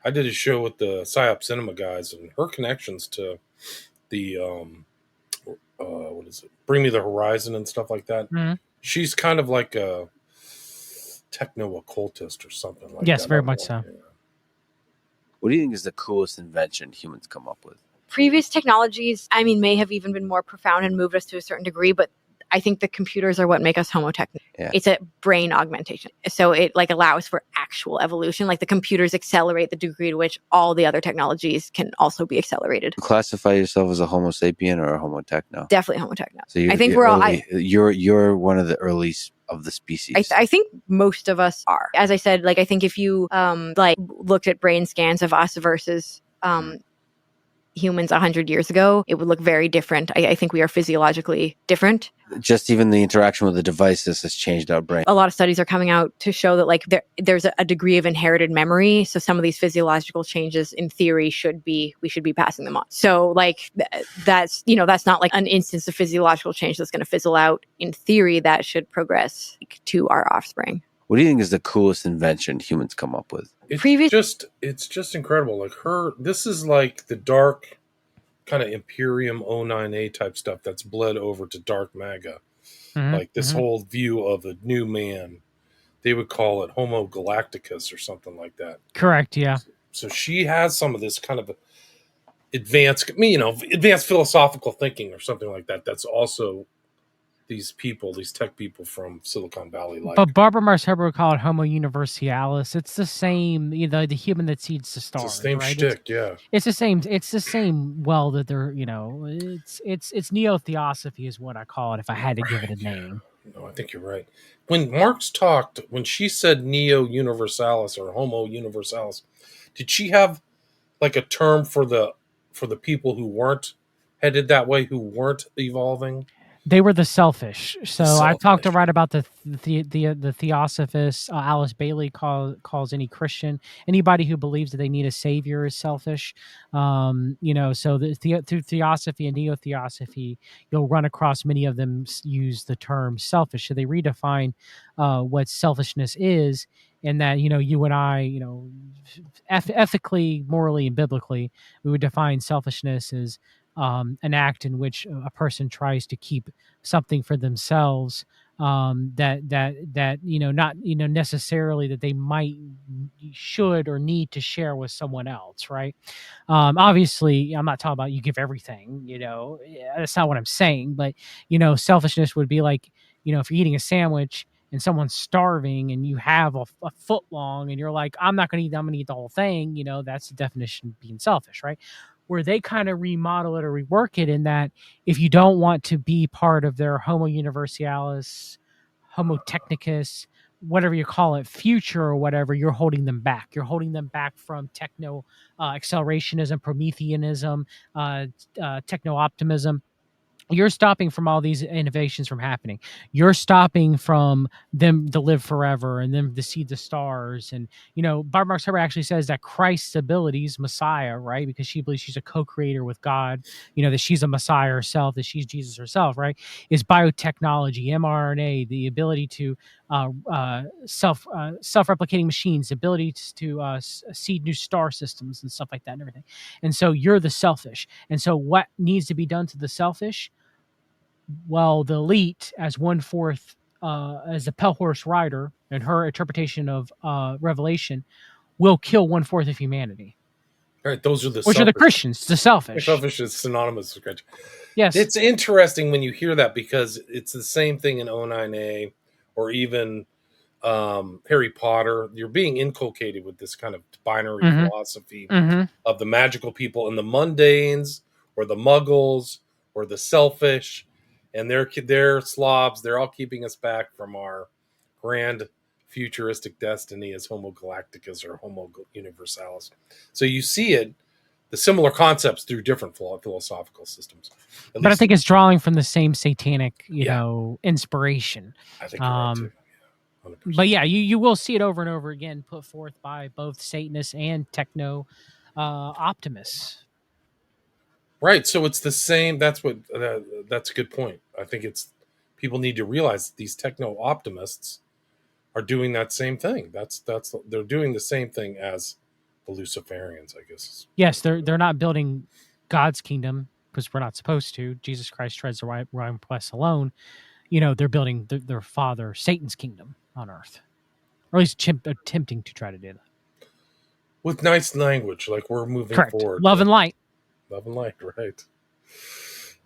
I did a show with the PsyOp Cinema guys, and her connections to the what is it? Bring Me the Horizon and stuff like that. Mm-hmm. She's kind of like a techno occultist or something like that. Yes, very much so. Yeah. What do you think is the coolest invention humans come up with? Previous technologies, may have even been more profound and moved us to a certain degree, but I think the computers are what make us Homo techno. Yeah. It's a brain augmentation. So it allows for actual evolution. Like the computers accelerate the degree to which all the other technologies can also be accelerated. You classify yourself as a Homo sapien or a Homo techno? Definitely Homo techno. So I think we're early, you're one of the early of the species. I think most of us are. As I said, I think if you looked at brain scans of us versus humans 100 years ago, it would look very different. I think we are physiologically different. Just even the interaction with the devices has changed our brain. A lot of studies are coming out to show that there's a degree of inherited memory. So some of these physiological changes, in theory, we should be passing them on. So that's not like an instance of physiological change that's going to fizzle out. In theory, that should progress to our offspring. What do you think is the coolest invention humans come up with? It's just incredible. Like this is like the dark kind of Imperium 09A type stuff that's bled over to dark MAGA. Mm-hmm. Like this whole view of a new man. They would call it Homo Galacticus or something like that. Correct, yeah. So she has some of this kind of advanced philosophical thinking or something like that. That's also these tech people from Silicon Valley. But Barbara Marcel would call it Homo Universalis. It's the same, the human that seeds the stars. It's the same right? shtick, yeah. It's the same. Well, that they're, it's neo-theosophy is what I call it. If I had to give it a name. No, I think you're right. When Marx talked, when she said Neo Universalis or Homo Universalis, did she have like a term for the people who weren't headed that way, who weren't evolving? They were the selfish. So I talked to write about the Theosophists. Alice Bailey calls any Christian, anybody who believes that they need a savior is selfish. So through Theosophy and Neo-Theosophy, you'll run across many of them use the term selfish. So they redefine what selfishness is, and that you and I, ethically, morally, and biblically, we would define selfishness as an act in which a person tries to keep something for themselves that not necessarily that they should or need to share with someone else, right? Obviously, I'm not talking about you give everything, that's not what I'm saying, but selfishness would be like, if you're eating a sandwich and someone's starving and you have a foot long and you're like, I'm not going to eat, I'm going to eat the whole thing, that's the definition of being selfish, right? Where they kind of remodel it or rework it in that if you don't want to be part of their Homo Universalis, Homo Technicus, whatever you call it, future or whatever, you're holding them back. You're holding them back from techno accelerationism, Prometheanism, techno optimism. You're stopping from all these innovations from happening. You're stopping from them to live forever and them to see the stars. And, Barbara Marx Hubbard actually says that Christ's abilities, Messiah, right? Because she believes she's a co-creator with God, that she's a Messiah herself, that she's Jesus herself, right? Is biotechnology, mRNA, the ability to self-replicating machines, the ability to seed new star systems and stuff like that and everything. And so you're the selfish. And so what needs to be done to the selfish? Well, the elite, as 1/4, as the pale horse rider, and her interpretation of Revelation, will kill 1/4 of humanity. Right, those are the which selfish. are the Christians, the selfish. Selfish is synonymous with Christian. Yes, it's interesting when you hear that because it's the same thing in 09A or even Harry Potter. You're being inculcated with this kind of binary philosophy of the magical people and the mundanes, or the muggles, or the selfish, and they're slobs. They're all keeping us back from our grand futuristic destiny as Homo Galacticus or Homo Universalis. So you see it, the similar concepts through different philosophical systems. But I think it's drawing from the same satanic, inspiration. I think you're right too. But yeah, you will see it over and over again put forth by both Satanists and techno optimists. Right. So it's the same. That's a good point. I think people need to realize that these techno optimists are doing that same thing. They're doing the same thing as the Luciferians, I guess. Yes, they're not building God's kingdom because we're not supposed to. Jesus Christ treads the right place alone. They're building their father Satan's kingdom on earth, or at least attempting to try to do that with nice language, like we're moving forward. Love and light. Love and light, right?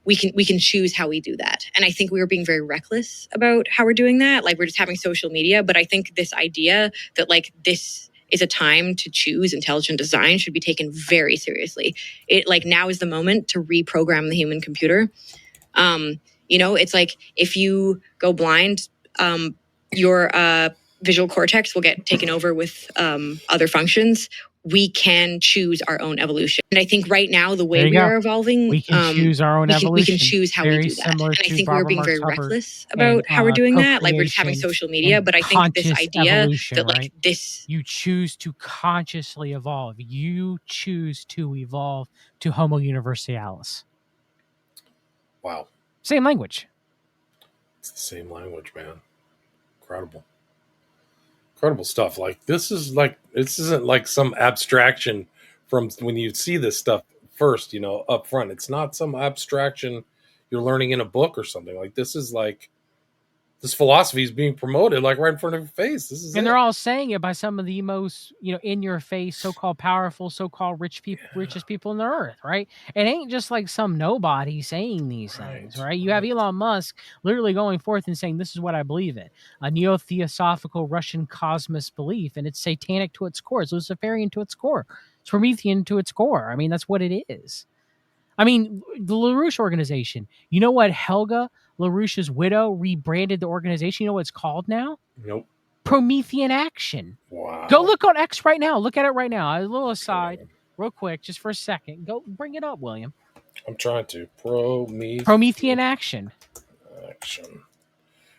We can choose how we do that. And I think we were being very reckless about how we're doing that. Like, we're just having social media. But I think this idea that, like, this is a time to choose intelligent design should be taken very seriously. Now is the moment to reprogram the human computer. It's like if you go blind, your visual cortex will get taken over with other functions. We can choose our own evolution. And I think right now, the way we are evolving, we can choose our own evolution. We can choose how we do that. And I think we're being very reckless about how we're doing that. Like, we're just having social media. But I think this idea that, like, this... You choose to consciously evolve. You choose to evolve to Homo Universalis. Wow. Same language. It's the same language, man. Incredible stuff. Like, this isn't like some abstraction from when you see this stuff first, up front. It's not some abstraction you're learning in a book or something. Like, this is like, this philosophy is being promoted like right in front of your face. They're all saying it by some of the most, in your face, so-called powerful, so-called richest people on the earth, right? It ain't just like some nobody saying these things, right? You have Elon Musk literally going forth and saying, this is what I believe in. A neo-theosophical Russian cosmos belief, and it's satanic to its core. It's Luciferian to its core. It's Promethean to its core. I mean, that's what it is. I mean, the LaRouche organization, you know what Helga LaRouche's widow rebranded the organization? You know what it's called now? Nope. Promethean Action. Wow. Go look on X right now. Look at it right now. A little aside, real quick, just for a second. Go bring it up, William. I'm trying to. Promethean Action.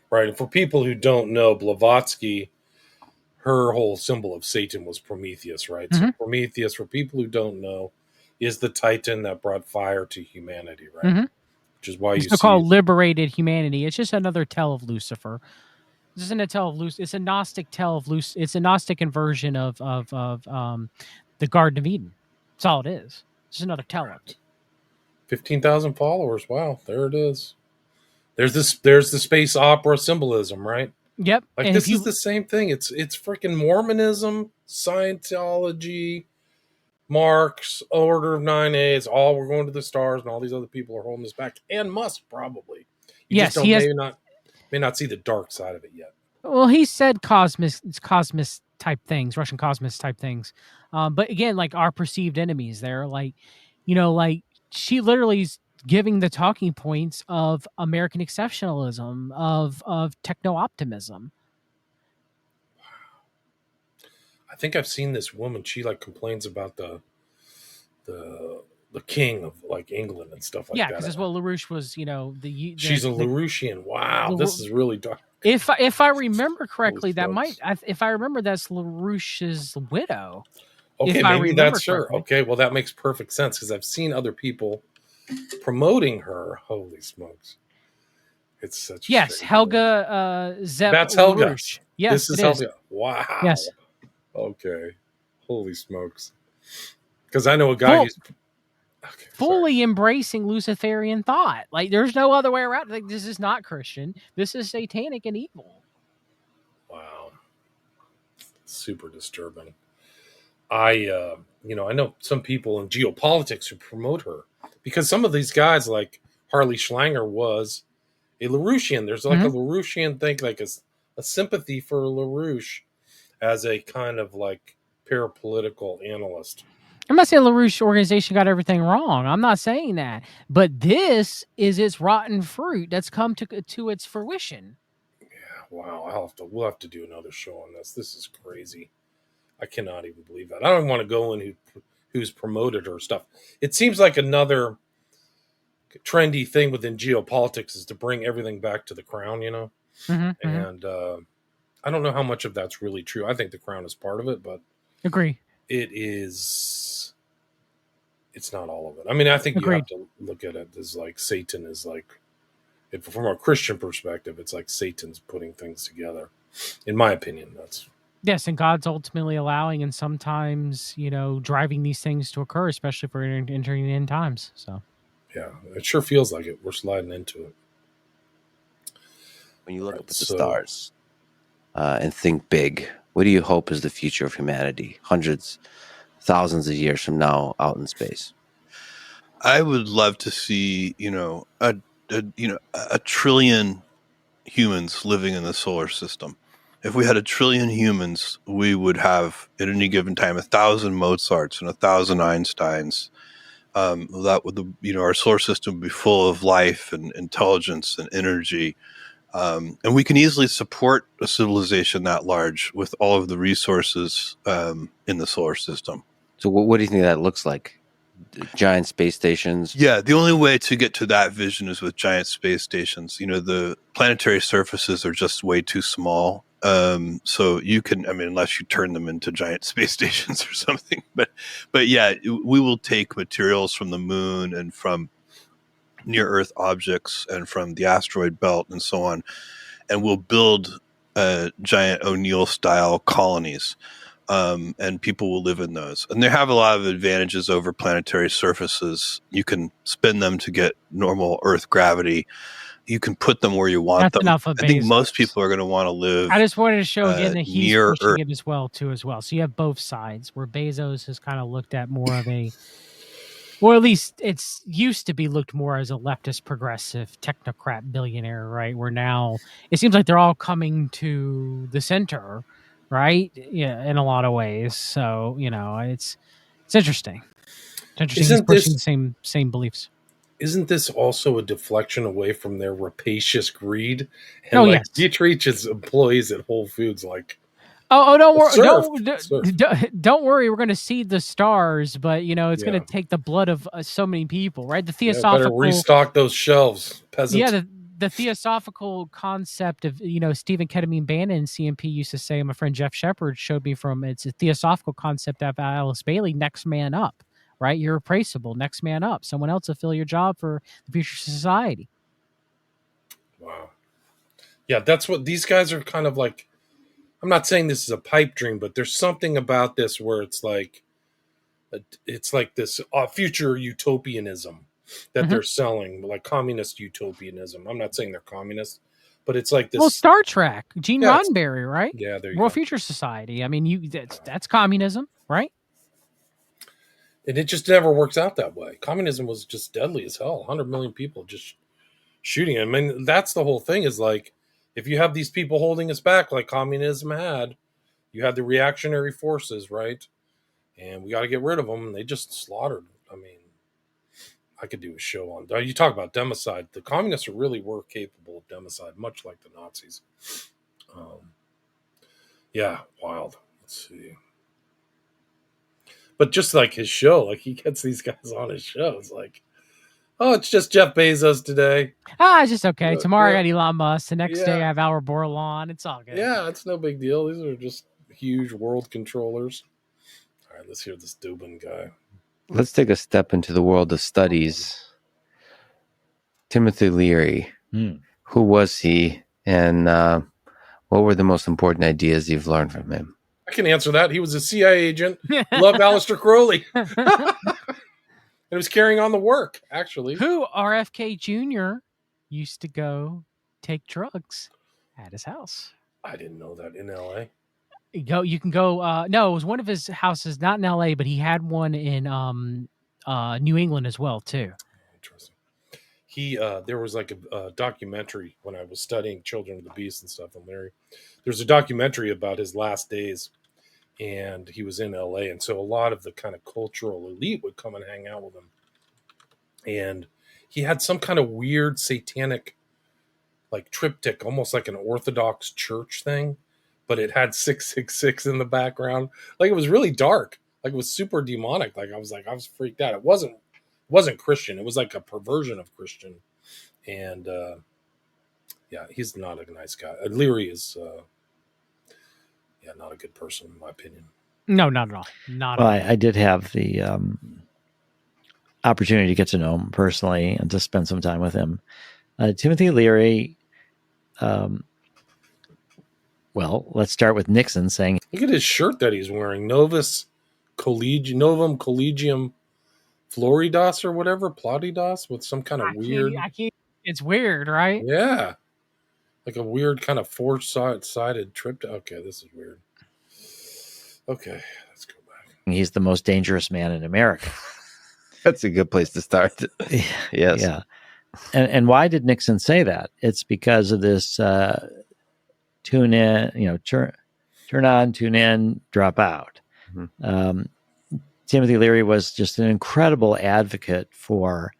Right. And for people who don't know, Blavatsky, her whole symbol of Satan was Prometheus, right? So Prometheus, for people who don't know, is the Titan that brought fire to humanity, right? Which is why it's called liberated humanity. It's just another tell of Lucifer. This isn't a tell of Lucifer. It's a Gnostic tell of Lucifer. It's a Gnostic inversion of the Garden of Eden. That's all it is. It's just another tell of it. 15,000 followers. Wow, there it is. There's the space opera symbolism, right? Yep. Like, and this is the same thing. It's freaking Mormonism, Scientology, Marx, Order of 9A. It's all, we're going to the stars, and all these other people are holding us back, and Musk probably. Yes, just may not see the dark side of it yet. Well, he said cosmos type things, Russian cosmos type things. But again, like, our perceived enemies, they're like, like, she literally is giving the talking points of American exceptionalism, of techno optimism. I think I've seen this woman. She like complains about the king of like England and stuff like Yeah, that. because that's what LaRouche was. She's a Larouchian. Wow, this is really dark. If I remember correctly, if I remember, that's LaRouche's widow. Okay, maybe that's her. Okay, well that makes perfect sense because I've seen other people promoting her. Holy smokes! It's such. Yes, Helga Zepp. That's Helga. LaRouche. Yes, this is Helga. Wow. Yes. Okay. Holy smokes! Because I know a guy who's fully embracing Luciferian thought. Like, there's no other way around. Like, this is not Christian. This is satanic and evil. Wow. Super disturbing. I know some people in geopolitics who promote her because some of these guys, like Harley Schlanger, was a LaRouchian. There's like a LaRouchian thing, like a sympathy for LaRouche as a kind of like parapolitical analyst. I'm not saying LaRouche organization got everything wrong. I'm not saying that. But this is its rotten fruit that's come to its fruition. Yeah, wow. We'll have to do another show on this. This is crazy. I cannot even believe that. I don't want to go in who's promoted her stuff. It seems like another trendy thing within geopolitics is to bring everything back to the crown, And I don't know how much of that's really true. I think the crown is part of it, but agree. It's not all of it. I mean, I think you have to look at it as like Satan is like, from a Christian perspective, it's like Satan's putting things together. In my opinion, that's. Yes, and God's ultimately allowing and sometimes, driving these things to occur, especially if we're entering the end times. So, yeah, it sure feels like it. We're sliding into it. When you look up at the stars and think big, what do you hope is the future of humanity? Hundreds, thousands of years from now, out in space. I would love to see, a trillion humans living in the solar system. If we had a trillion humans, we would have at any given time 1,000 Mozarts and 1,000 Einsteins. That would, our solar system would be full of life and intelligence and energy. And we can easily support a civilization that large with all of the resources in the solar system. So what do you think that looks like? Giant space stations? Yeah, the only way to get to that vision is with giant space stations. The planetary surfaces are just way too small. So you can, unless you turn them into giant space stations or something, but yeah, we will take materials from the moon and from near Earth objects and from the asteroid belt and so on, and we'll build giant O'Neill style colonies. And people will live in those. And they have a lot of advantages over planetary surfaces. You can spin them to get normal Earth gravity. You can put them where you want them. Enough of I think most people are going to want to live. I just wanted to show again that he's pushing Earth. it as well. So you have both sides where Bezos has kind of looked at more of a, or at least it's used to be looked more as a leftist, progressive, technocrat billionaire, right? Where now it seems like they're all coming to the center, right? Yeah, in a lot of ways. So it's interesting. It's interesting. He's pushing the same beliefs. Isn't this also a deflection away from their rapacious greed? And yes. You treat his employees at Whole Foods like. Don't worry! Don't worry. We're going to seed the stars, but it's going to take the blood of so many people, right? The theosophical better restock those shelves, peasants. Yeah, the theosophical concept of Stephen Ketamine Bannon, CMP, used to say. My friend Jeff Shepard showed me it's a theosophical concept of Alice Bailey. Next man up, right? You're replaceable. Next man up. Someone else will fill your job for the future society. Wow. Yeah, that's what these guys are kind of like. I'm not saying this is a pipe dream, but there's something about this where it's like this future utopianism that they're selling, like communist utopianism. I'm not saying they're communist, but it's like this. Well, Star Trek, Gene Roddenberry, right? Yeah, there you World go. Future Society. I mean, that's communism, right? And it just never works out that way. Communism was just deadly as hell. 100 million people just shooting. I mean, that's the whole thing is like, if you have these people holding us back like communism had, you had the reactionary forces, right? And we got to get rid of them. They just slaughtered. I mean, I could do a show on. You talk about democide. The communists really were capable of democide, much like the Nazis. Yeah, wild. Let's see. But just like his show, like he gets these guys on his show. It's like, oh, it's just Jeff Bezos today. It's just okay. Tomorrow I got Elon Musk. The next day I have Albert Bourla. It's all good. Yeah, it's no big deal. These are just huge world controllers. All right, let's hear this Dubin guy. Let's take a step into the world of studies. Timothy Leary. Who was he, and what were the most important ideas you've learned from him? I can answer that. He was a CIA agent. Loved Aleister Crowley. He was carrying on the work, actually. Who, RFK Jr., used to go take drugs at his house. I didn't know that in L.A. You can go. No, it was one of his houses, not in L.A., but he had one in New England as well, too. Interesting. There was like a documentary when I was studying Children of the Beast and stuff on Larry. There's a documentary about his last days, and he was in LA, and so a lot of the kind of cultural elite would come and hang out with him. And he had some kind of weird satanic like triptych, almost like an Orthodox church thing, but it had 666 in the background. Like it was really dark. Like it was super demonic. Like I was freaked out. It wasn't Christian. It was like a perversion of Christian. And yeah, he's not a nice guy. Leary is not a good person in my opinion. No, not at all. Not at all. I did have the opportunity to get to know him personally and to spend some time with him. Timothy Leary, well, let's start with Nixon saying, look at his shirt that he's wearing. Novum Collegium Floridas or whatever, Platidas, with some kind of weird. It's weird, right? Yeah. Like a weird kind of four-sided trip. Okay, this is weird. Okay, let's go back. He's the most dangerous man in America. That's a good place to start. Yes. Yeah. And why did Nixon say that? It's because of this tune in, turn on, tune in, drop out. Mm-hmm. Timothy Leary was just an incredible advocate for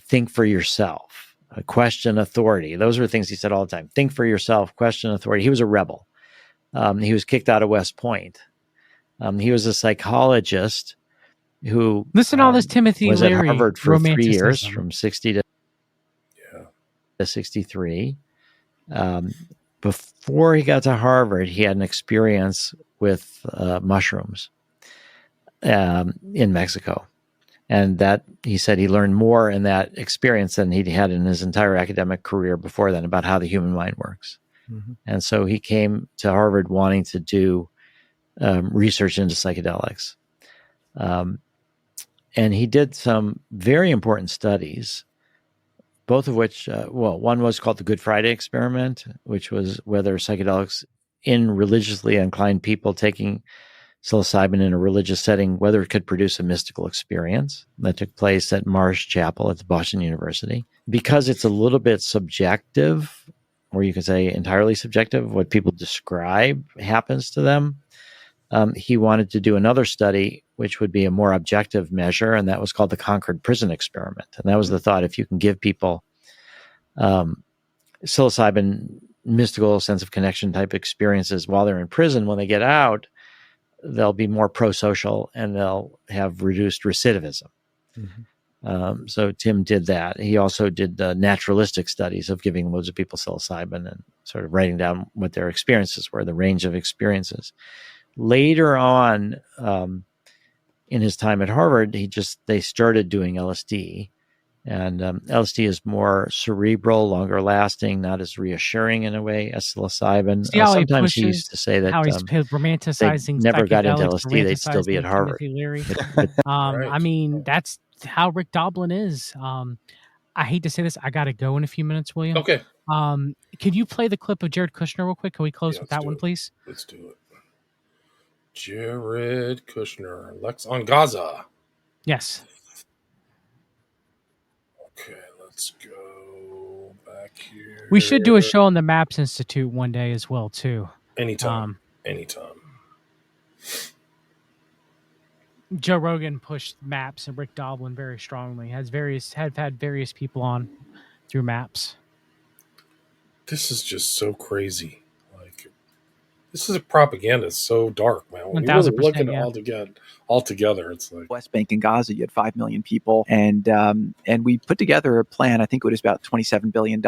think for yourself, question authority. Those are things he said all the time. Think for yourself, question authority. He was a rebel. He was kicked out of West Point. He was a psychologist who listen to all this Timothy was Leary at Harvard for 3 years, from 60 to 63. Before he got to Harvard, he had an experience with mushrooms in Mexico. And that he said he learned more in that experience than he'd had in his entire academic career before then about how the human mind works. Mm-hmm. And so he came to Harvard wanting to do research into psychedelics. And he did some very important studies, both of which, one was called the Good Friday experiment, which was whether psychedelics in religiously inclined people taking psilocybin in a religious setting, whether it could produce a mystical experience. That took place at Marsh Chapel at Boston University. Because it's a little bit subjective, or you could say entirely subjective, what people describe happens to them, he wanted to do another study, which would be a more objective measure, and that was called the Concord Prison Experiment. And that was the thought: if you can give people psilocybin, mystical sense of connection type experiences while they're in prison, when they get out, they'll be more pro-social and they'll have reduced recidivism. Mm-hmm. So Tim did that. He also did naturalistic studies of giving loads of people psilocybin and sort of writing down what their experiences were, the range of experiences. Later on, in his time at Harvard, they started doing LSD, and LSD is more cerebral, longer lasting, not as reassuring in a way as psilocybin. Sometimes he used to say that how he's romanticizing. Never got into LSD; they'd still be at Harvard. Right. I mean, that's how Rick Doblin is. I hate to say this, I got to go in a few minutes, William. Okay. Could you play the clip of Jared Kushner real quick? Can we close with that one, please? Let's do it. Jared Kushner, Lex on Gaza. Yes. Okay, let's go back here. We should do a show on the MAPS Institute one day as well, too. Anytime. Joe Rogan pushed MAPS and Rick Doblin very strongly. Have had various people on through MAPS. This is just so crazy. Like, this is a propaganda so dark, man. When you really look at altogether, it's like West Bank and Gaza, you had 5 million people, and we put together a plan. I think it was about $27 billion.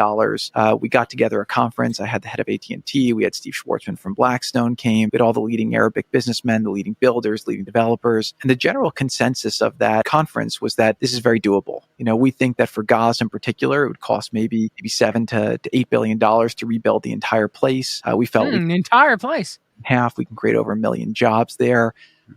We got together a conference. I had the head of AT&T. We had Steve Schwartzman from Blackstone came. We had all the leading Arabic businessmen, the leading builders, leading developers. And the general consensus of that conference was that this is very doable. We think that for Gaza in particular, it would cost maybe $7 to $8 billion to rebuild the entire place. We felt the entire place. We can create over 1 million jobs there.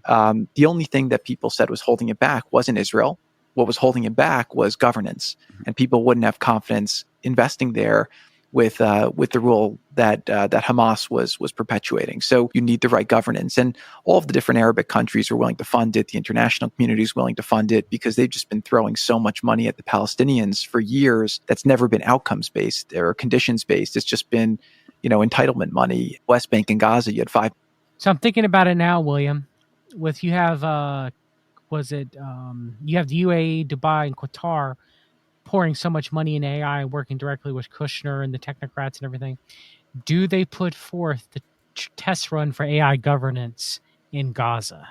The only thing that people said was holding it back wasn't Israel. What was holding it back was governance, and people wouldn't have confidence investing there with the rule that Hamas was perpetuating. So you need the right governance, and all of the different Arabic countries are willing to fund it. The international community is willing to fund it because they've just been throwing so much money at the Palestinians for years. That's never been outcomes based or conditions based. It's just been entitlement money. West Bank and Gaza, you had 5. So I'm thinking about it now, William. You have you have the UAE, Dubai, and Qatar pouring so much money in AI, working directly with Kushner and the technocrats and everything. Do they put forth the test run for AI governance in Gaza?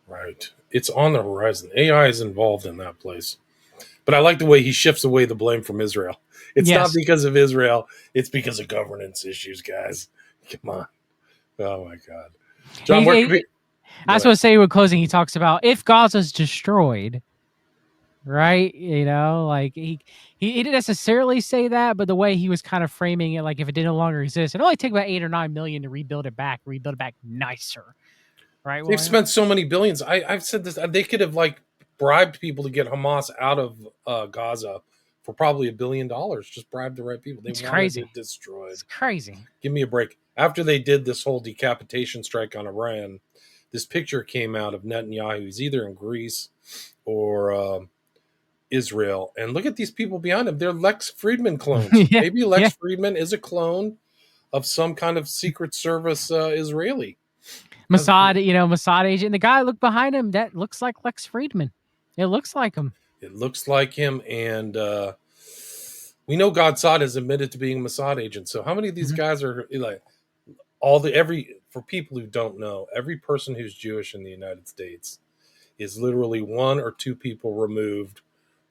Right. It's on the horizon. AI is involved in that place. But I like the way he shifts away the blame from Israel. It's not because of Israel. It's because of governance issues, guys. Come on. Oh, my God. John, I was supposed to say with closing, he talks about if Gaza's destroyed, right? He didn't necessarily say that, but the way he was kind of framing it, like if it no longer exists, it only take about 8 or 9 million to rebuild it back nicer, right? They've spent so many billions. I've said this. They could have bribed people to get Hamas out of Gaza for probably $1 billion. Just bribe the right people. It's crazy. It destroyed. It's crazy. Give me a break. After they did this whole decapitation strike on Iran, this picture came out of Netanyahu. He's either in Greece or Israel. And look at these people behind him. They're Lex Fridman clones. Maybe Lex Fridman is a clone of some kind of Secret Service Israeli. Mossad agent. The guy look behind him, that looks like Lex Fridman. It looks like him. It looks like him, and we know Godsad has admitted to being a Mossad agent. So how many of these guys are for people who don't know, every person who's Jewish in the United States is literally 1 or 2 people removed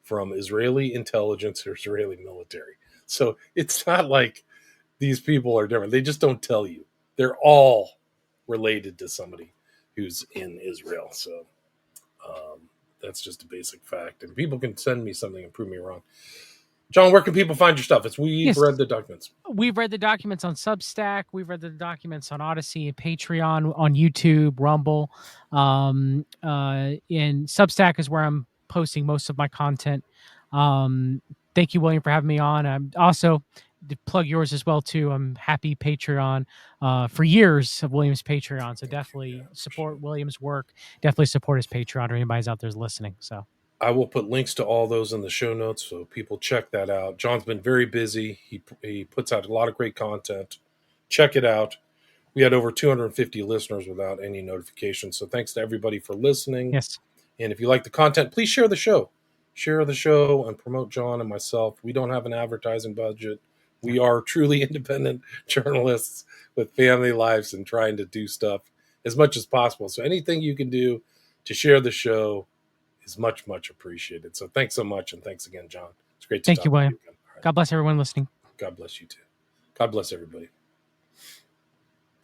from Israeli intelligence or Israeli military. So it's not like these people are different. They just don't tell you. They're all related to somebody who's in Israel. So that's just a basic fact. And people can send me something and prove me wrong. John, where can people find your stuff? We've read the documents. We've read the documents on Substack. We've read the documents on Odyssey and Patreon, on YouTube, Rumble. And Substack is where I'm posting most of my content. Thank you, William, for having me on. I'm also to plug yours as well too. I'm happy Patreon for years of William's Patreon. So definitely support William's work. Definitely support his Patreon or anybody's out there listening. So I will put links to all those in the show notes so people check that out. John's been very busy. He puts out a lot of great content. Check it out. We had over 250 listeners without any notifications. So thanks to everybody for listening. Yes. And if you like the content, please share the show. Share the show and promote John and myself. We don't have an advertising budget. We are truly independent journalists with family lives and trying to do stuff as much as possible. So anything you can do to share the show is much, much appreciated. So thanks so much. And thanks again, John. It's great to Thank you, William. Right. God bless everyone listening. God bless you too. God bless everybody.